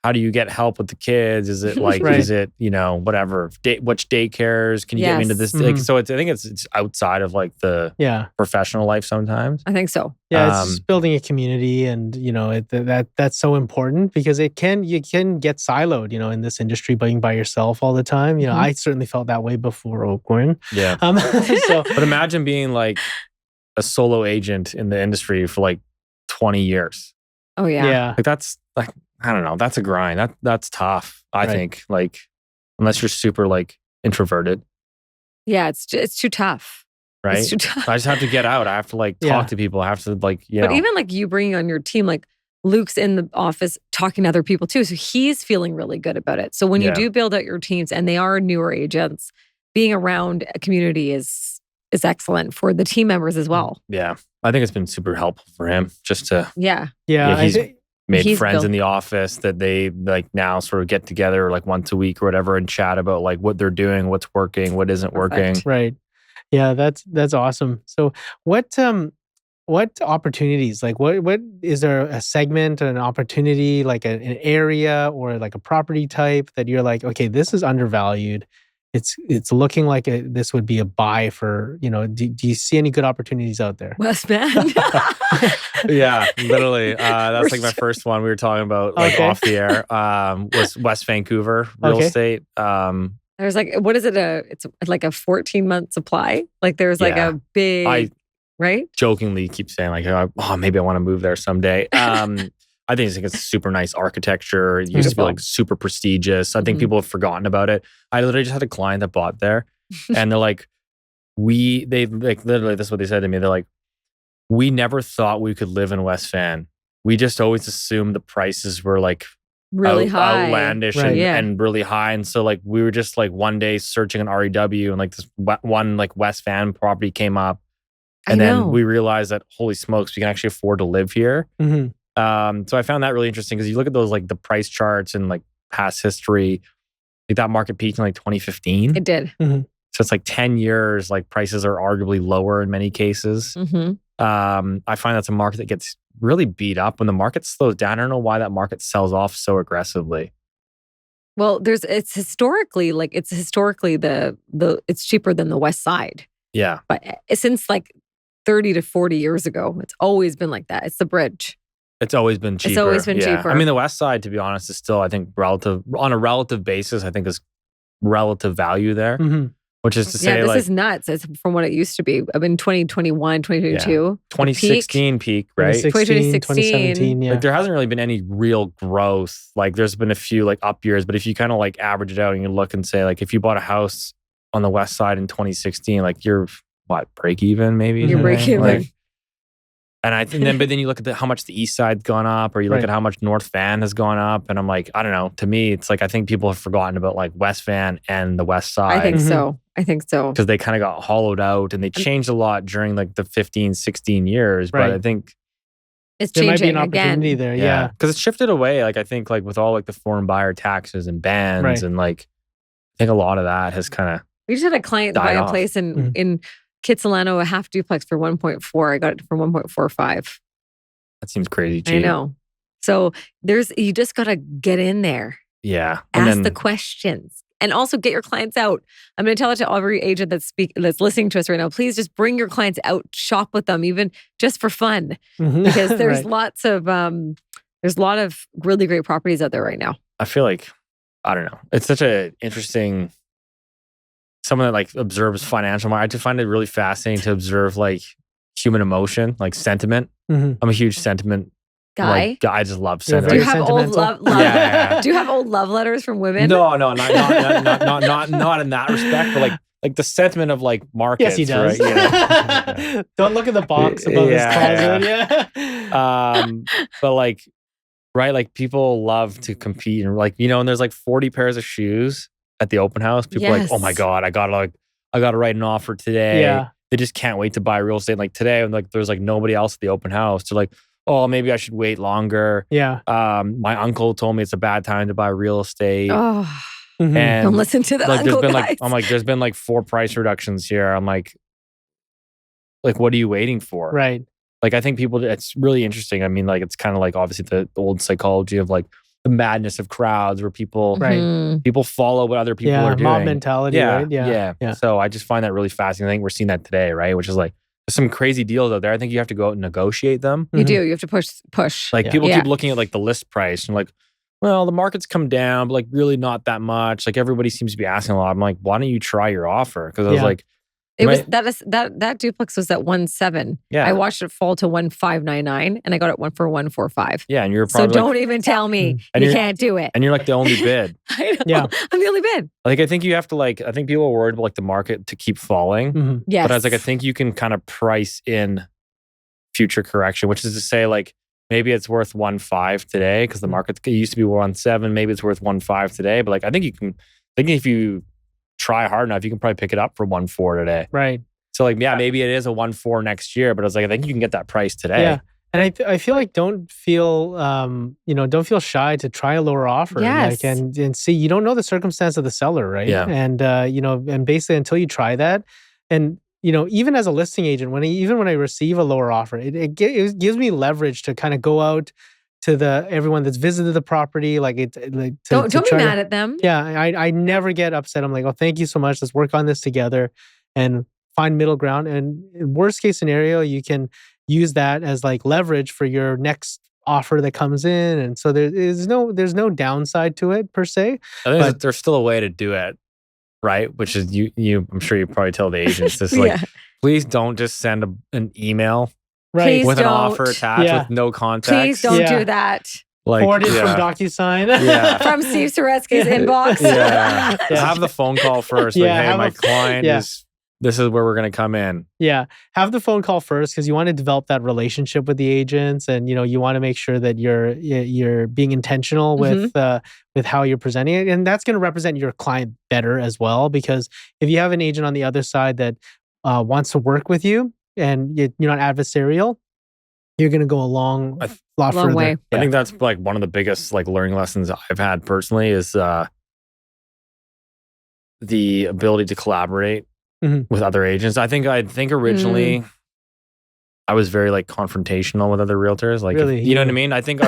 how do you get help with the kids? Is it like, is it, whatever, which daycares? Can you get me into this? Like, so I think it's outside of like the professional life sometimes. I think so. Yeah, it's just building a community, and that's so important, because you can get siloed, in this industry, being by yourself all the time. I certainly felt that way before Oakwyn. Yeah. But imagine being like a solo agent in the industry for like 20 years. Oh yeah. Like that's like, I don't know. That's a grind. That's tough. I think, like, unless you're super like introverted. Yeah, it's too tough. Right. It's too tough. I just have to get out. I have to like talk to people. I have to like, But even like you bringing on your team, like Luke's in the office talking to other people too. So he's feeling really good about it. So when you do build out your teams, and they are newer agents, being around a community is excellent for the team members as well. Yeah. I think it's been super helpful for him just to. Yeah. He's made friends in the office that they like now sort of get together like once a week or whatever and chat about like what they're doing, what's working, what isn't working. Right. Yeah, that's awesome. So what opportunities, like what is there a segment, an opportunity, like an area or like a property type that you're like, okay, this is undervalued. It's looking like this would be a buy for, do you see any good opportunities out there? West Bend. Yeah, literally. That's like my first one we were talking about like off the air, was West Vancouver real estate. There's like, what is it? It's like a 14-month supply. Like there's like a big, right? Jokingly keep saying like, oh, maybe I want to move there someday. I think it's super nice architecture. It used to be like super prestigious. I think people have forgotten about it. I literally just had a client that bought there, and they're like, they like literally this is what they said to me. They're like, we never thought we could live in West Van. We just always assumed the prices were like really high, outlandish, and really high. And so like we were just like one day searching on REW, and like this one like West Van property came up, and then we realized that holy smokes, we can actually afford to live here. So I found that really interesting, because you look at those like the price charts and like past history, like that market peaked in like 2015. It did. So it's like 10 years, like prices are arguably lower in many cases. I find that's a market that gets really beat up when the market slows down. I don't know why that market sells off so aggressively. Well, it's historically it's cheaper than the West Side. Yeah. But since like 30 to 40 years ago, it's always been like that. It's the bridge. It's always been cheaper. It's always been cheaper. I mean, the West Side, to be honest, is still, I think, on a relative basis, I think is relative value there. Which is to say, this is nuts. It's from what it used to be. I mean, 2021, 2022. 2016 peak, right? 2016, 2017, yeah. Like there hasn't really been any real growth. Like there's been a few like up years, but if you kind of like average it out and you look and say like if you bought a house on the West Side in 2016, like you're break even maybe? You're break even. Like, and I think but then you look at how much the East Side's gone up, or you look at how much North Van has gone up, and I'm like, I don't know. To me, it's like I think people have forgotten about like West Van and the West Side. I think so. Because they kind of got hollowed out, and they changed a lot during like the 15, 16 years. But I think it's there changing might be an opportunity there. Yeah, because it's shifted away. Like I think like with all like the foreign buyer taxes and bans, and like I think a lot of that has kind of. We just had a client buy a place in Kitsilano, a half duplex for 1.4. I got it for 1.45. That seems crazy cheap. I know. So you just got to get in there. Yeah. Ask the questions. And also get your clients out. I'm going to tell it to every agent that's listening to us right now. Please just bring your clients out, shop with them, even just for fun, because there's lots of there's a lot of really great properties out there right now. I feel like I don't know. It's such an interesting. Someone that like observes financial market. I just find it really fascinating to observe like human emotion, like sentiment. I'm a huge sentiment guy. I just love sentiment. Do you have old love? Do you have old love letters from women? No, not in that respect. But like the sentiment of like markets. Yes, he does. Right? Yeah. Don't look at the box above his closet. Yeah. But like, right, like people love to compete, and like and there's like 40 pairs of shoes at the open house. People are like, oh my God, I gotta write an offer today. Yeah. They just can't wait to buy real estate. Like today, and like there's like nobody else at the open house. They're like, oh, maybe I should wait longer. Yeah. My uncle told me it's a bad time to buy real estate. Oh, and don't listen to that. Like uncle there's been guys. I'm like, there's been like 4 price reductions here. I'm like, what are you waiting for? Right. Like I think people, it's really interesting. I mean, like it's kind of like obviously the old psychology of like the madness of crowds where people people follow what other people are doing. Mob mentality, right? Yeah. So I just find that really fascinating. I think we're seeing that today, right? Which is like there's some crazy deals out there. I think you have to go out and negotiate them. You do. You have to push. Like people keep looking at like the list price and like, well, the market's come down, but like really not that much. Like everybody seems to be asking a lot. I'm like, why don't you try your offer? Because I was like, it was that duplex was at 1.7. Yeah. I watched it fall to 1.599 and I got it for 1.45. Yeah, and you're probably so don't even tell me you can't do it. And you're like the only bid. I know. Yeah. I'm the only bid. Like I think you have to I think people are worried about like the market to keep falling. Yes. But I was like, I think you can kind of price in future correction, which is to say like maybe it's worth 1.5 today because the market used to be 1.7. Maybe it's worth 1.5 today. But like I think you can. I think if you try hard enough, you can probably pick it up for 1.4 today. Right. So like, maybe it is a 1.4 next year, but I was like, I think you can get that price today. Yeah. And I feel like don't feel shy to try a lower offer. Yes. Like, and see, you don't know the circumstance of the seller, right? Yeah. And and basically until you try that, and even as a listing agent, when I receive a lower offer, it gives me leverage to kind of go out to everyone that's visited the property, don't be mad at them. Yeah, I never get upset. I'm like, oh, thank you so much. Let's work on this together and find middle ground. And worst case scenario, you can use that as like leverage for your next offer that comes in. And so there's no downside to it per se. I think there's still a way to do it, right? Which is you. I'm sure you probably tell the agents this, like, please don't just send an email. Right. With an offer attached with no context. Please don't do that. Like, forwarded from DocuSign. From Steve Saretsky's inbox. Have the phone call first. Like, hey, my client is, this is where we're going to come in. Yeah. Have the phone call first because you want to develop that relationship with the agents, and you want to make sure that you're being intentional with how you're presenting it. And that's going to represent your client better as well, because if you have an agent on the other side that wants to work with you, and you're not adversarial, you're going to go a long further. Way. I think that's like one of the biggest like learning lessons I've had personally is the ability to collaborate with other agents. I think originally I was very like confrontational with other realtors. Like, really? You know what I mean? I think I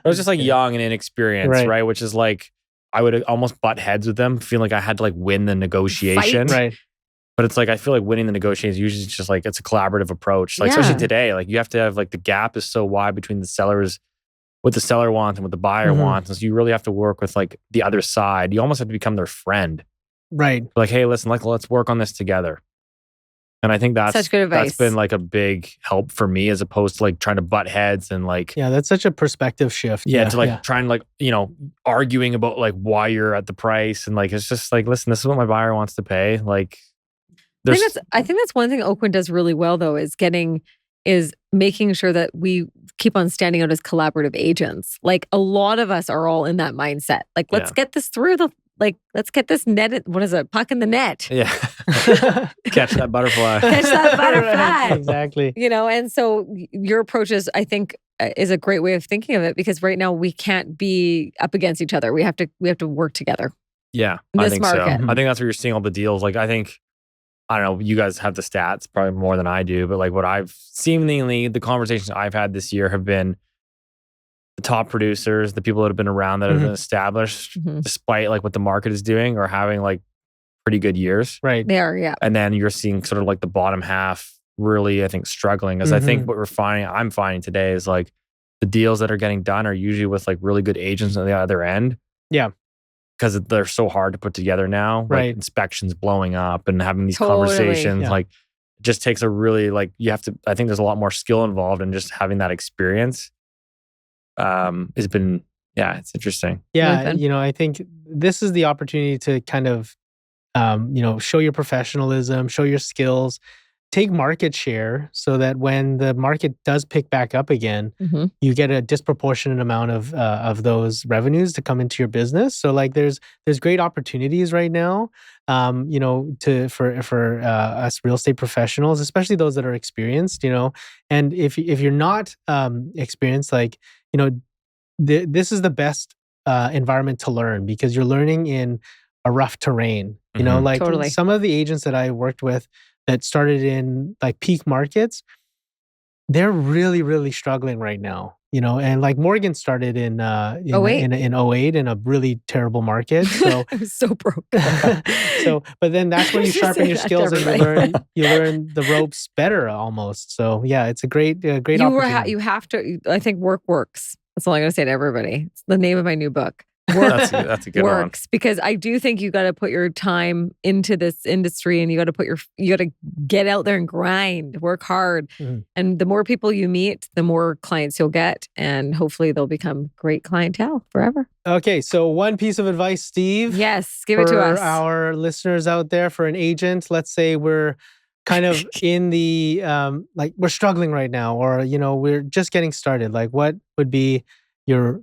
was just like young and inexperienced, right? Which is like I would almost butt heads with them, feeling like I had to like win the negotiation. Right. But it's like, I feel like winning the negotiations usually just like, it's a collaborative approach. Like, especially today, like you have to have like the gap is so wide between the sellers, what the seller wants and what the buyer wants. And so you really have to work with like the other side. You almost have to become their friend. Right. Like, hey, listen, like, let's work on this together. And I think Such good advice. that's been like a big help for me as opposed to like trying to butt heads and like. Yeah, that's such a perspective shift. To like trying like, arguing about like why you're at the price. And like, it's just like, listen, this is what my buyer wants to pay. Like, I think that's one thing Oakwyn does really well though, is making sure that we keep on standing out as collaborative agents. Like a lot of us are all in that mindset. Like, let's get this through let's get this net. What is it? Puck in the net. Yeah. Catch that butterfly. Catch that butterfly. Right, exactly. And so your approach is, I think, is a great way of thinking of it, because right now we can't be up against each other. We have to work together. Yeah, I think so. I think that's where you're seeing all the deals. Like, I think, I don't know, you guys have the stats probably more than I do, but like what I've seemingly, the conversations I've had this year have been the top producers, the people that have been around that have been established, despite like what the market is doing, or having like pretty good years. Right. They are, yeah. And then you're seeing sort of like the bottom half really, I think, struggling. As I think what I'm finding today is like the deals that are getting done are usually with like really good agents on the other end. Yeah. Because they're so hard to put together now. Right. Like inspections blowing up and having these conversations. Yeah. Like, it just takes a really, like, you have to, I think there's a lot more skill involved in just having that experience. It's been, it's interesting. Yeah. I think this is the opportunity to kind of, show your professionalism, show your skills, take market share, so that when the market does pick back up again, you get a disproportionate amount of those revenues to come into your business. So like there's great opportunities right now, for us real estate professionals, especially those that are experienced, and if you're not experienced, like, this is the best environment to learn, because you're learning in a rough terrain. Like Totally. Some of the agents that I worked with that started in like peak markets, they're really, really struggling right now. And like Morgan started in 08 in a really terrible market. So I was so broke. but then that's when you sharpen your skills and you learn the ropes better almost. So yeah, it's a great opportunity. You have to. I think work works. That's all I'm going to say to everybody. It's the name of my new book. That's a good works, because I do think you got to put your time into this industry, and you got to get out there and grind, work hard. And the more people you meet, the more clients you'll get, and hopefully they'll become great clientele forever. Okay, so one piece of advice, Steve. Yes, give it to us. For our listeners out there, for an agent, let's say we're kind of in the we're struggling right now, or we're just getting started. Like, what would be your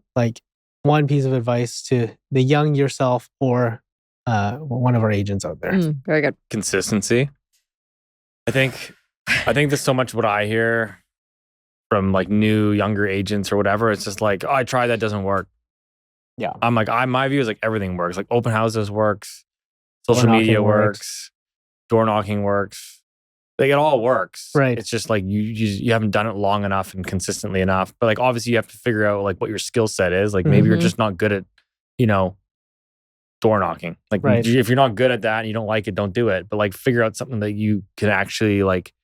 one piece of advice to the young yourself, or one of our agents out there? Very good. Consistency. I think there's so much what I hear from like new, younger agents or whatever. It's just like, oh, I tried, that doesn't work. Yeah. I'm like, my view is like everything works. Like open houses works, social media works, door knocking works. Like it all works. Right. It's just like you haven't done it long enough and consistently enough. But like obviously you have to figure out like what your skill set is. Like maybe you're just not good at, door knocking. Like if you're not good at that and you don't like it, don't do it. But like figure out something that you can actually like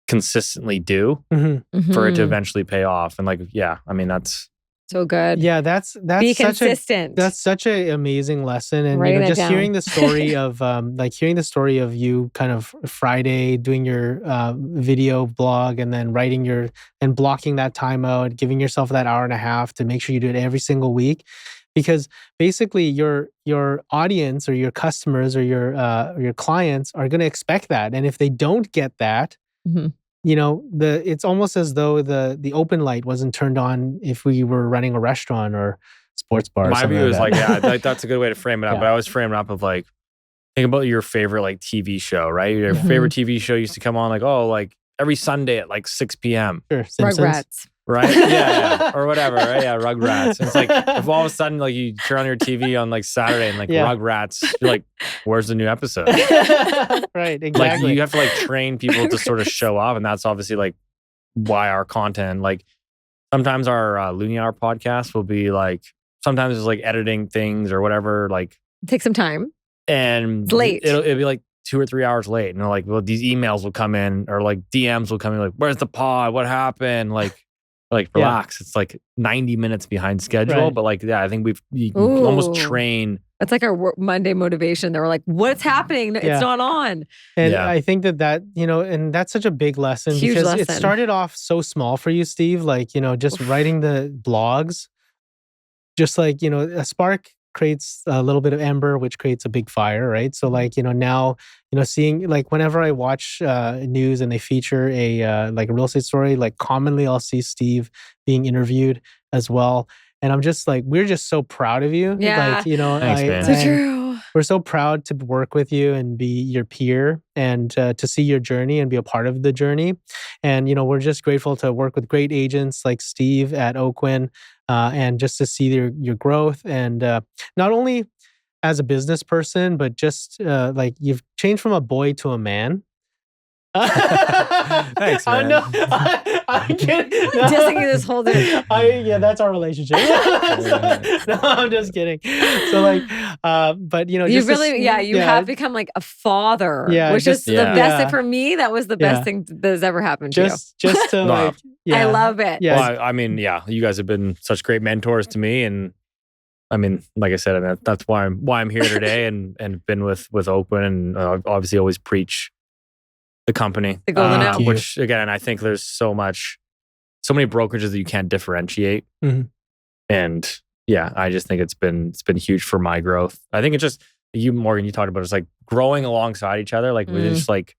consistently do for it to eventually pay off. And like, that's so good. Yeah, that's be consistent. That's such an amazing lesson. And just hearing the story of you kind of Friday doing your video blog, and then writing and blocking that time out, giving yourself that hour and a half to make sure you do it every single week. Because basically your audience or your customers or your clients are going to expect that. And if they don't get that, it's almost as though the open light wasn't turned on if we were running a restaurant or sports bar. My view is that. that's a good way to frame it up. But I always frame it up of like, think about your favorite like TV show, right? Your favorite TV show used to come on like every Sunday at like 6 p.m. Sure, Rugrats. Right? Yeah. Or whatever, right? Yeah, Rugrats. And it's like, if all of a sudden like you turn on your TV on like Saturday and like Rugrats, you're like, where's the new episode? Right, exactly. Like you have to like train people to sort of show up. And that's obviously like why our content, like sometimes our Loonie Hour podcast will be like, sometimes it's like editing things or whatever, like. Take some time. And it's late. It'll be like 2 or 3 hours late. And they're like, well, these emails will come in or like DMs will come in like, where's the pod? What happened? Like relax. It's like 90 minutes behind schedule. Right. But like, yeah, I think you can almost train. That's like our Monday motivation. They were like, what's happening? It's not on. And I think that, and that's such a big lesson Huge because lesson. it started off so small for you, Steve, like, just writing the blogs, just like, a spark creates a little bit of ember, which creates a big fire, right? So like, now, seeing like whenever I watch news and they feature a like a real estate story, like commonly I'll see Steve being interviewed as well. And I'm just like, we're just so proud of you. Yeah. Like, Thanks, man. So true. We're so proud to work with you and be your peer and to see your journey and be a part of the journey. And, we're just grateful to work with great agents like Steve at Oakwyn and just to see your growth. And not only as a business person, but just like you've changed from a boy to a man. Thanks, man. I'm kidding. Just thinking this whole thing. That's our relationship. No, I'm just kidding. So like, but You just really, have become like a father, which is the best thing for me. That was the best thing that has ever happened to you. Just to like, I love it. Yeah. Well, I mean, you guys have been such great mentors to me, and I mean, like I said, that's why I'm here today, and been with Oakwyn, and obviously always preach the company, the golden hour. Which again, I think there's so many brokerages that you can't differentiate, and I just think it's been huge for my growth. I think it's just you, Morgan. You talked about it's like growing alongside each other, like we're just like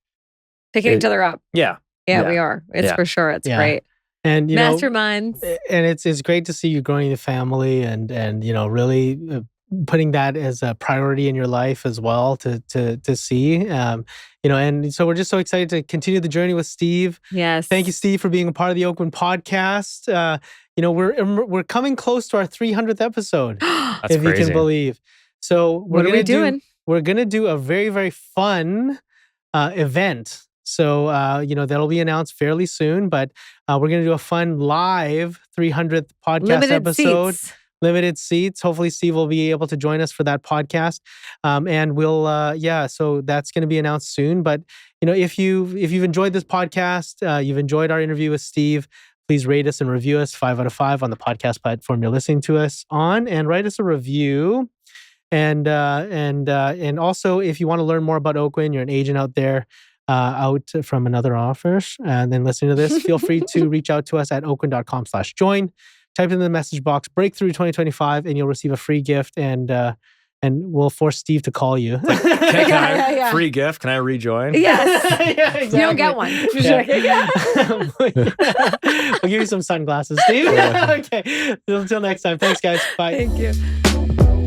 picking each other up. Yeah, we are. It's for sure. It's great. And masterminds, and it's great to see you growing the family and really putting that as a priority in your life as well to see. And so we're just so excited to continue the journey with Steve. Yes. Thank you, Steve, for being a part of the Oakwyn podcast. We're coming close to our 300th episode, That's if crazy. you can believe. So what are we doing? We're gonna do a very, very fun event. So that'll be announced fairly soon. But we're gonna do a fun live 300th podcast Limited episode. Seats. Limited seats. Hopefully, Steve will be able to join us for that podcast. And we'll, so that's going to be announced soon. But, if you've enjoyed this podcast, you've enjoyed our interview with Steve, please rate us and review us 5 out of 5 on the podcast platform you're listening to us on, and write us a review. And also, if you want to learn more about Oakwyn, you're an agent out there, out from another offer, and then listening to this, feel free to reach out to us at oakwyn.com/join. Type in the message box, Breakthrough 2025, and you'll receive a free gift, and we'll force Steve to call you. Can I free gift? Can I rejoin? Yes. Exactly. You don't get one. We'll give you some sunglasses, Steve. Okay. Until next time. Thanks, guys. Bye. Thank you.